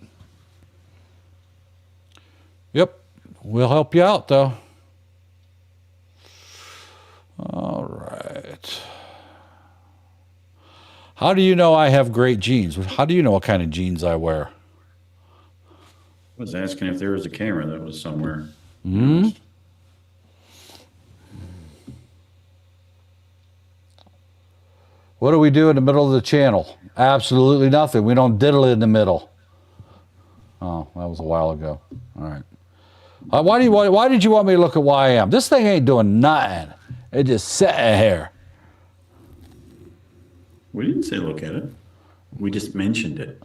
Yep. We'll help you out, though. All right. How do you know I have great jeans? How do you know what kind of jeans I wear?
I was asking if there was a camera that was somewhere.
Hmm? What do we do in the middle of the channel? Absolutely nothing. We don't diddle in the middle. Oh, that was a while ago. All right. Why did you want me to look at YM? This thing ain't doing nothing. It just sitting here.
We didn't say look at it. We just mentioned it.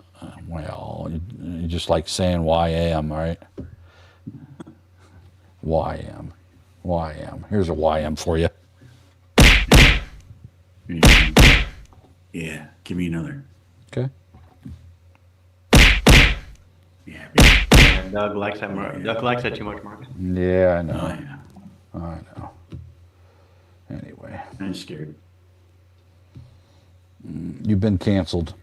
Well, you just like saying YM, right? YM. YM. Here's a YM for you.
Yeah, give me another.
Okay.
Yeah,
Yeah, Doug likes that. Doug likes that too much, Marcus.
Yeah, I know.
oh yeah.
I know. Anyway,
I'm scared.
you've been canceled.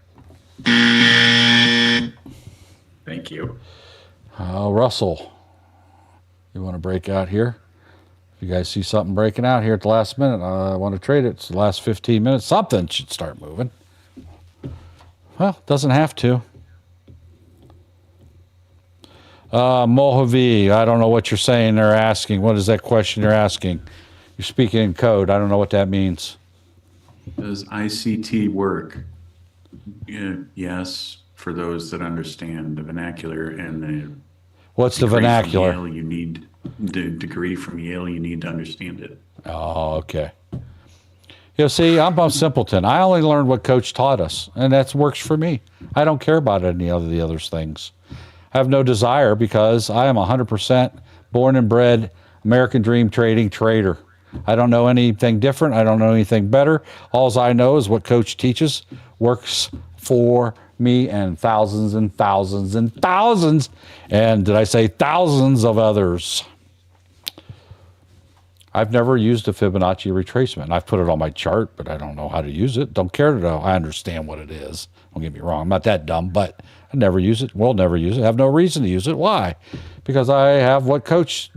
Thank you.
Russell, you want to break out here? If you guys see something breaking out here at the last minute, I want to trade it. It's the last 15 minutes. Something should start moving. Well, doesn't have to. Mojave, I don't know what you're saying. They're asking. What is that question you're asking? You're speaking in code. I don't know what that means.
Does ICT work? Yeah, yes, for those that understand the vernacular and the
What's the
degree from
vernacular?
Yale, you need the degree from Yale. You need to understand it.
Oh, okay. You see, I'm a simpleton. I only learned what Coach taught us, and that works for me. I don't care about any of the other things. I have no desire because I am 100% born and bred American dream trading trader. I don't know anything different. I don't know anything better. All I know is what Coach teaches works for me and thousands and thousands and thousands. And did I say thousands of others? I've never used a Fibonacci retracement. I've put it on my chart, but I don't know how to use it. Don't care to know. I understand what it is. Don't get me wrong. I'm not that dumb, but I never use it. Will never use it. I have no reason to use it. Why? Because I have what Coach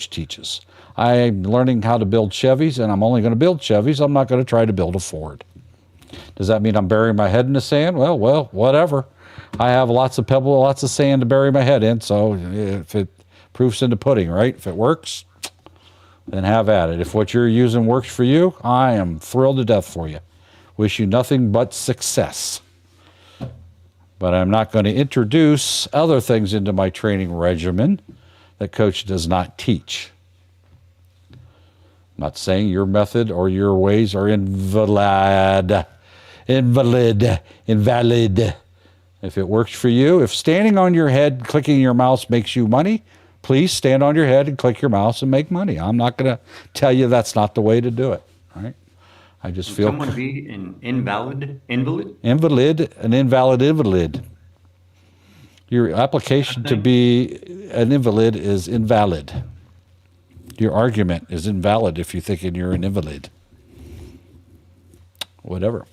teaches. I'm learning how to build Chevys, and I'm only going to build Chevys. I'm not going to try to build a Ford. Does that mean I'm burying my head in the sand? Well, whatever. I have lots of pebble, lots of sand to bury my head in. So if it proofs in the pudding, right? If it works, then have at it. If what you're using works for you, I am thrilled to death for you. Wish you nothing but success. But I'm not going to introduce other things into my training regimen that Coach does not teach. I'm not saying your method or your ways are invalid. If it works for you, if standing on your head, clicking your mouse makes you money, please stand on your head and click your mouse and make money. I'm not going to tell you that's not the way to do it. All right? I just feel
Someone be an invalid?
an invalid invalid. Your application to be an invalid is invalid. Your argument is invalid if you're thinking you're an invalid. Whatever.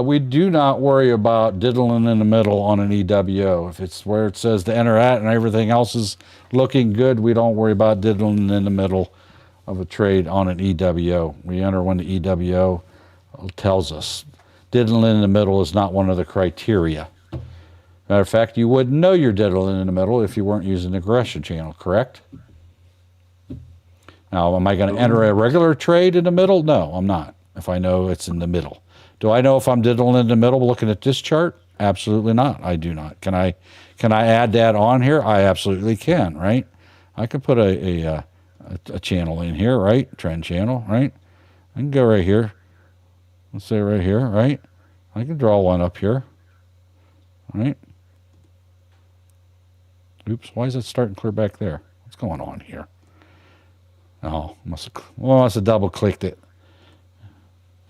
We do not worry about diddling in the middle on an EWO. If it's where it says to enter at and everything else is looking good, we don't worry about diddling in the middle of a trade on an EWO. We enter when the EWO tells us. Diddling in the middle is not one of the criteria. Matter of fact, you wouldn't know you're diddling in the middle if you weren't using the aggression channel, correct? Now, am I going to enter a regular trade in the middle? No, I'm not, if I know it's in the middle. Do I know if I'm diddling in the middle looking at this chart? Absolutely not. I do not. Can I add that on here? I absolutely can, right? I can put a channel in here, right? Trend channel, right? I can go right here. Let's say right here, right? I can draw one up here, right? Oops, why is it starting clear back there? What's going on here? Oh, must have double clicked it.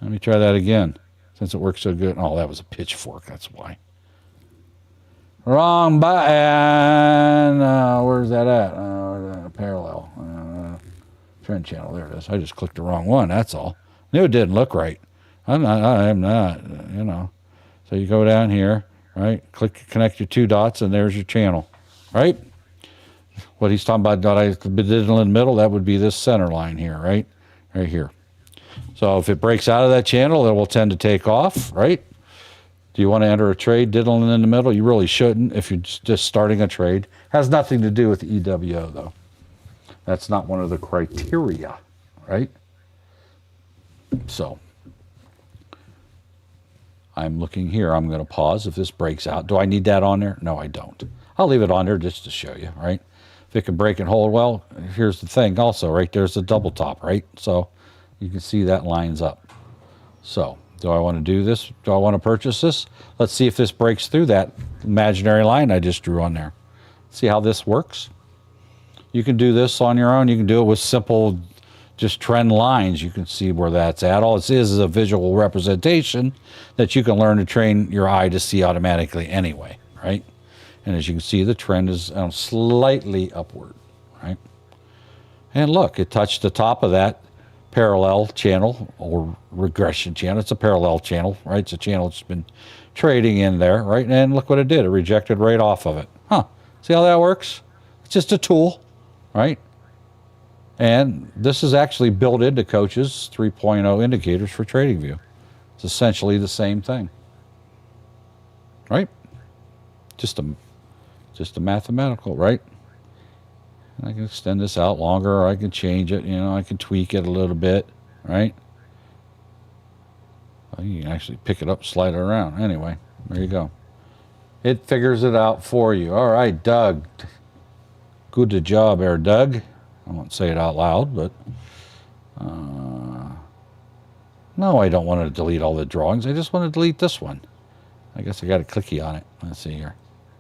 Let me try that again. Since it works so good. Oh, that was a pitchfork. That's why. Wrong button. Where's that at? Parallel. Trend channel. There it is. I just clicked the wrong one. That's all. Knew it didn't look right. I'm not, you know. So you go down here, right? Click, connect your two dots, and there's your channel, right? What he's talking about, I did in the middle, that would be this center line here, right? Right here. So if it breaks out of that channel, it will tend to take off, right? Do you want to enter a trade diddling in the middle? You really shouldn't if you're just starting a trade. Has nothing to do with the EWO, though. That's not one of the criteria, right? So I'm looking here. I'm going to pause if this breaks out. Do I need that on there? No, I don't. I'll leave it on there just to show you, right? If it can break and hold, well, here's the thing also, right? There's the double top, right? So You can see that lines up. So, do I want to do this? Do I want to purchase this? Let's see if this breaks through that imaginary line I just drew on there. See how this works? You can do this on your own. You can do it with simple, just trend lines. You can see where that's at. All it is a visual representation that you can learn to train your eye to see automatically anyway, right? And as you can see, the trend is slightly upward, right? And look, it touched the top of that parallel channel or regression channel. It's a parallel channel, right? It's a channel that's been trading in there, right? And look what it did. It rejected right off of it. Huh. See how that works? It's just a tool, right? And this is actually built into Coach's 3.0 indicators for TradingView. It's essentially the same thing, right? Just a mathematical, right? I can extend this out longer, or I can change it, I can tweak it a little bit, right? Well, you can actually pick it up, slide it around. Anyway, there you go. It figures it out for you. All right, Doug. Good job there, Doug. I won't say it out loud, but no, I don't want to delete all the drawings. I just want to delete this one. I guess I got a clicky on it. Let's see here.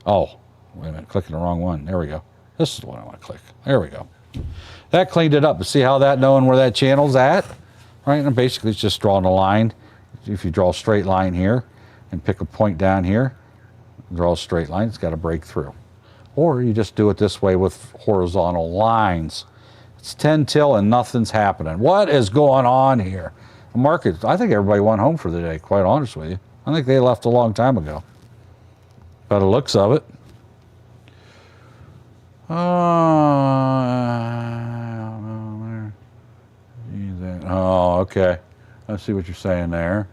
Oh, wait a minute, clicking the wrong one. There we go. This is the one I want to click. There we go. That cleaned it up. See how that knowing where that channel's at? Right, and basically it's just drawing a line. If you draw a straight line here and pick a point down here, draw a straight line, it's got to break through. Or you just do it this way with horizontal lines. It's 10 till and nothing's happening. What is going on here? The market, I think everybody went home for the day, quite honest with you. I think they left a long time ago. By the looks of it. Oh, okay. I see what you're saying there.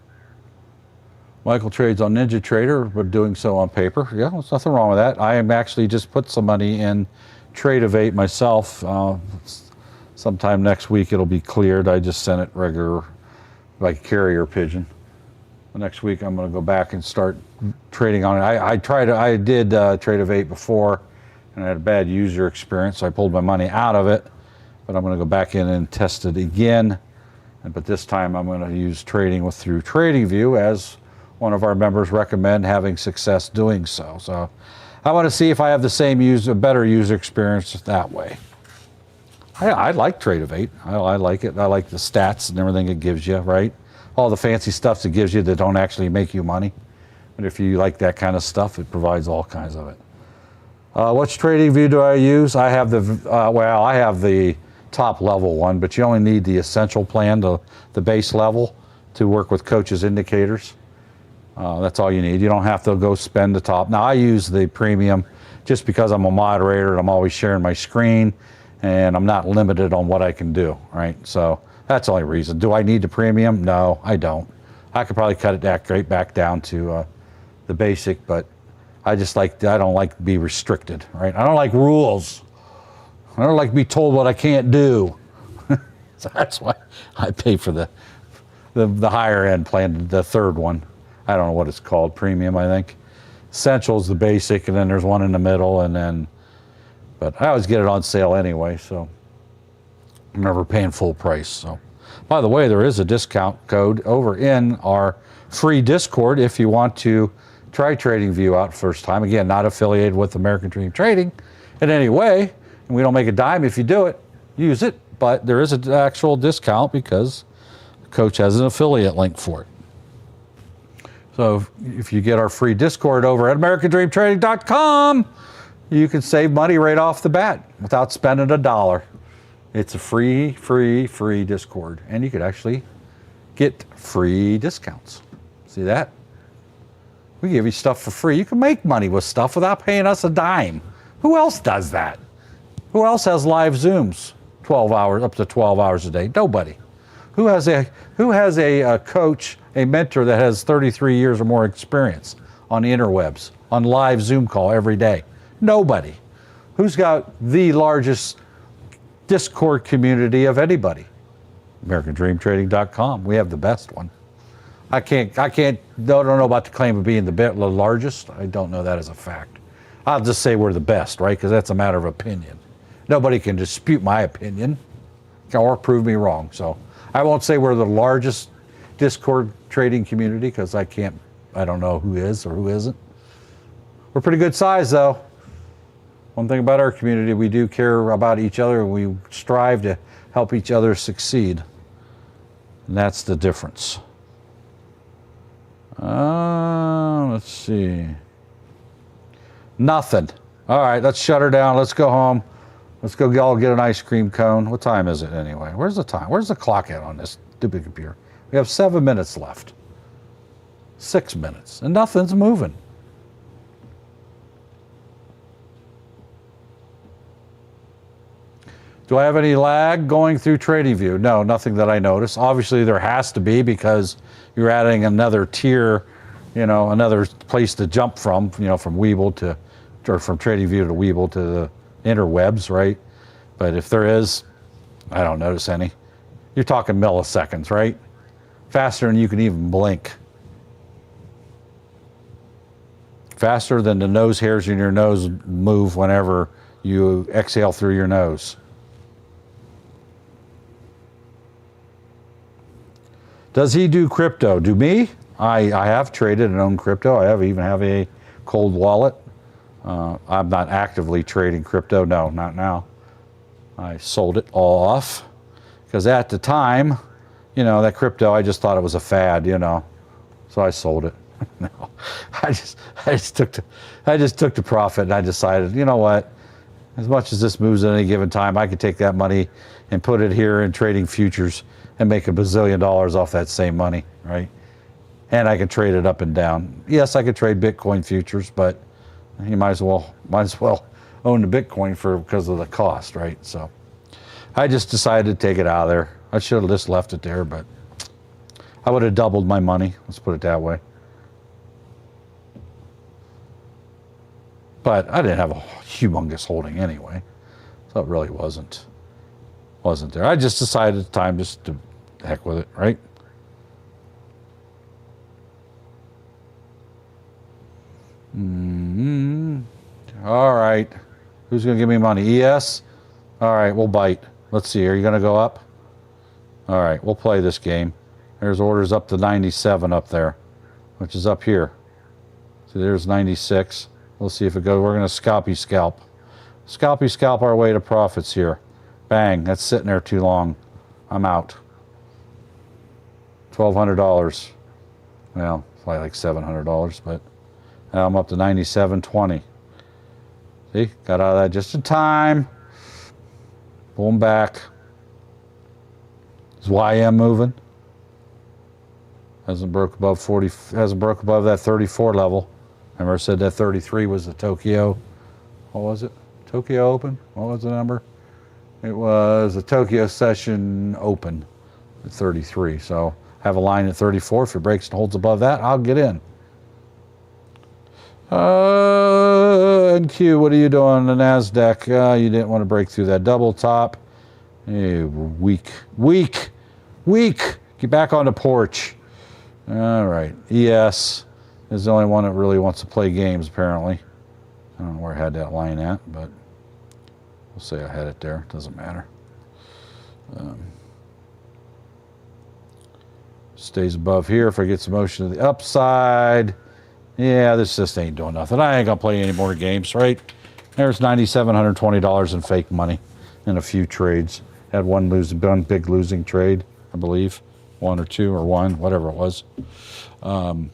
Michael trades on Ninja Trader, but doing so on paper. Yeah, there's nothing wrong with that. I am actually just put some money in Trade-Evate myself. Sometime next week it'll be cleared. I just sent it regular, like carrier pigeon. Next week I'm going to go back and start trading on it. I did Trade-Evate before, and I had a bad user experience, so I pulled my money out of it. But I'm going to go back in and test it again. But this time I'm going to use trading through TradingView, as one of our members recommend having success doing so. So I want to see if I have the same better user experience that way. I like Trade-Evate. I like it. I like the stats and everything it gives you, right? All the fancy stuff it gives you that don't actually make you money. But if you like that kind of stuff, it provides all kinds of it. Which TradingView do I use? I have I have the top level one, but you only need the essential plan, the base level, to work with Coach's indicators. That's all you need. You don't have to go spend the top. Now I use the premium just because I'm a moderator and I'm always sharing my screen and I'm not limited on what I can do, right? So that's the only reason. Do I need the premium? No, I don't. I could probably cut it right back down to the basic, but I don't like to be restricted, right? I don't like rules. I don't like to be told what I can't do. So that's why I pay for the higher end plan, the third one. I don't know what it's called, premium, I think. Essential is the basic, and then there's one in the middle, but I always get it on sale anyway, so I'm never paying full price. So, by the way, there is a discount code over in our free Discord if you want to try TradingView out first time. Again, not affiliated with American Dream Trading in any way. And we don't make a dime if you do it. Use it. But there is an actual discount because Coach has an affiliate link for it. So if you get our free Discord over at AmericanDreamTrading.com, you can save money right off the bat without spending $1. It's a free Discord. And you could actually get free discounts. See that? We give you stuff for free. You can make money with stuff without paying us a dime. Who else does that? Who else has live Zooms 12 hours, up to 12 hours a day? Nobody. Who has a coach, a mentor that has 33 years or more experience on the interwebs, on live Zoom call every day? Nobody. Who's got the largest Discord community of anybody? AmericanDreamTrading.com. We have the best one. I don't know about the claim of being the largest. I don't know that as a fact. I'll just say we're the best, right? Because that's a matter of opinion. Nobody can dispute my opinion or prove me wrong. So I won't say we're the largest Discord trading community because I don't know who is or who isn't. We're pretty good size though. One thing about our community, we do care about each other and we strive to help each other succeed. And that's the difference. Let's see. Nothing. All right, let's shut her down. Let's go home. Let's go all get an ice cream cone. What time is it anyway? Where's the time? Where's the clock at on this stupid computer? We have 7 minutes left. 6 minutes, and nothing's moving. Do I have any lag going through TradingView? No, nothing that I notice. Obviously, there has to be because you're adding another tier, another place to jump from, from Webull to, or from TradingView to Webull to the interwebs, right? But if there is, I don't notice any. You're talking milliseconds, right? Faster than you can even blink. Faster than the nose hairs in your nose move whenever you exhale through your nose. Does he do crypto? Do me? I have traded and owned crypto. I even have a cold wallet. I'm not actively trading crypto. No, not now. I sold it all off because at the time, that crypto, I just thought it was a fad, so I sold it. No, I just took the profit and I decided, you know what? As much as this moves at any given time, I could take that money and put it here in trading futures and make $1 bazillion off that same money, right? And I could trade it up and down. Yes, I could trade Bitcoin futures, but you might as well own the Bitcoin because of the cost, right? So I just decided to take it out of there. I should have just left it there, but I would have doubled my money. Let's put it that way. But I didn't have a humongous holding anyway, so it really wasn't there. I just decided at the time just to heck with it, right? All right. Who's going to give me money? ES? All right, we'll bite. Let's see. Are you going to go up? All right, we'll play this game. There's orders up to 97 up there, which is up here. See, there's 96. We'll see if it goes. We're going to scalpy scalp. Scalpy scalp our way to profits here. Bang. That's sitting there too long. I'm out. $1,200. Well, probably like $700, but now I'm up to 97.20. See, got out of that just in time. Boom, back. Is YM moving? Hasn't broke above 40. Hasn't broke above that 34 level. Remember, I said that 33 was the Tokyo. What was it? Tokyo Open. What was the number? It was the Tokyo Session Open at 33. So have a line at 34. If it breaks and holds above that, I'll get in. NQ, what are you doing? The NASDAQ, you didn't want to break through that double top. Hey, weak. Get back on the porch. All right. ES is the only one that really wants to play games, apparently. I don't know where I had that line at, but we'll say I had it there. Doesn't matter. Stays above here if I get some motion to the upside. Yeah, this just ain't doing nothing. I ain't gonna play any more games, right? There's $9,720 in fake money in a few trades. Had one big losing trade, I believe. One or two or one, whatever it was. Again,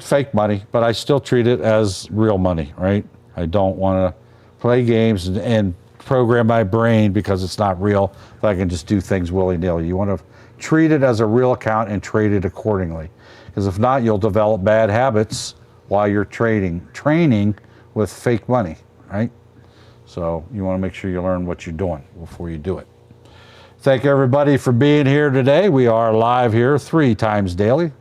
fake money, but I still treat it as real money, right? I don't want to play games and program my brain because it's not real, but I can just do things willy-nilly. You want to treat it as a real account and trade it accordingly. Because if not, you'll develop bad habits while you're training with fake money, right? So you want to make sure you learn what you're doing before you do it. Thank everybody for being here today. We are live here 3 times daily,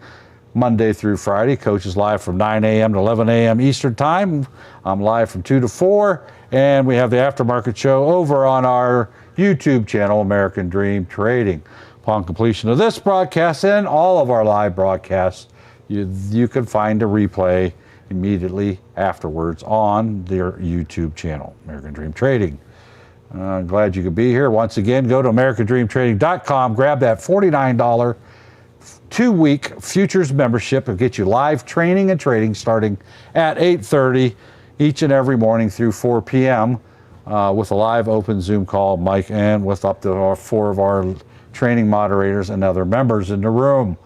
Monday through Friday. Coach is live from 9 a.m. to 11 a.m. Eastern Time. I'm live from 2 to 4. And we have the aftermarket show over on our YouTube channel, American Dream Trading. Upon completion of this broadcast and all of our live broadcasts, you can find a replay immediately afterwards on their YouTube channel, American Dream Trading. I'm glad you could be here. Once again, go to americadreamtrading.com, grab that $49 2-week futures membership. It'll get you live training and trading starting at 8:30 each and every morning through 4 p.m. With a live open Zoom call, Mike, and with up to 4 of our training moderators and other members in the room.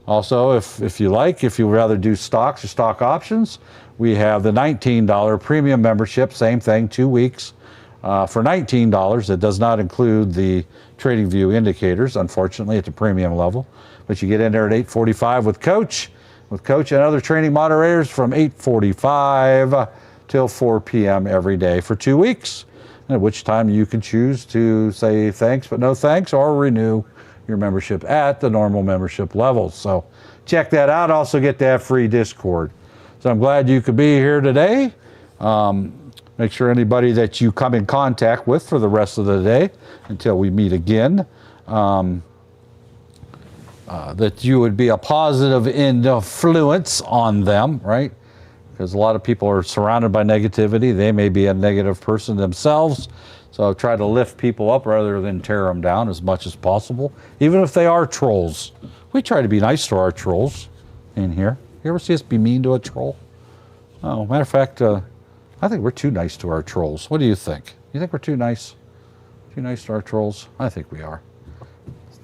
Also, if you rather do stocks or stock options, we have the $19 premium membership, same thing, 2 weeks. For $19, it does not include the TradingView indicators, unfortunately, at the premium level. But you get in there at 8:45 with Coach and other training moderators from 8:45 till 4 p.m. every day for 2 weeks, at which time you can choose to say thanks but no thanks or renew your membership at the normal membership levels. So check that out. Also get that free Discord. So I'm glad you could be here today. Make sure anybody that you come in contact with for the rest of the day until we meet again, that you would be a positive influence on them, right? Because a lot of people are surrounded by negativity. They may be a negative person themselves. So try to lift people up rather than tear them down as much as possible, even if they are trolls. We try to be nice to our trolls in here. You ever see us be mean to a troll? Oh, matter of fact, I think we're too nice to our trolls. What do you think? You think we're too nice? Too nice to our trolls? I think we are.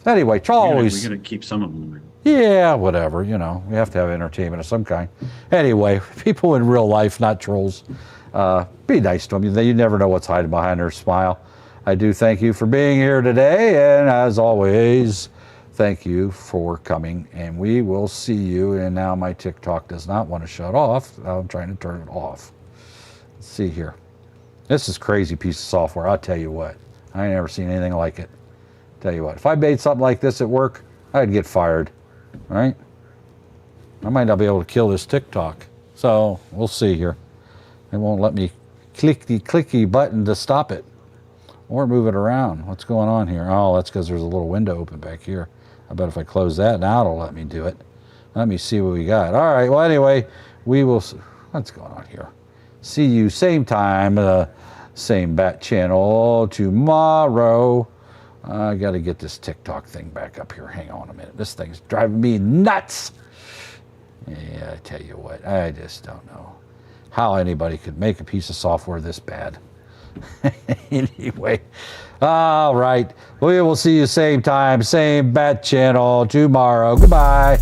Anyway, always.
We're going to keep some of them.
Yeah, whatever, we have to have entertainment of some kind. Anyway, people in real life, not trolls, be nice to them. You never know what's hiding behind their smile. I do thank you for being here today, and as always, thank you for coming, and we will see you. And now my TikTok does not want to shut off. I'm trying to turn it off. Let's see here. This is a crazy piece of software, I'll tell you what. I ain't never seen anything like it. Tell you what, if I made something like this at work, I'd get fired, right? I might not be able to kill this TikTok. So we'll see here. It won't let me click the clicky button to stop it or move it around. What's going on here? Oh, that's because there's a little window open back here. I bet if I close that, now it'll let me do it. Let me see what we got. All right, well, anyway, we will, what's going on here? See you same time, same bat channel tomorrow. I got to get this TikTok thing back up here. Hang on a minute. This thing's driving me nuts. Yeah, I tell you what, I just don't know how anybody could make a piece of software this bad. Anyway, all right. We will see you same time, same bat channel tomorrow. Goodbye.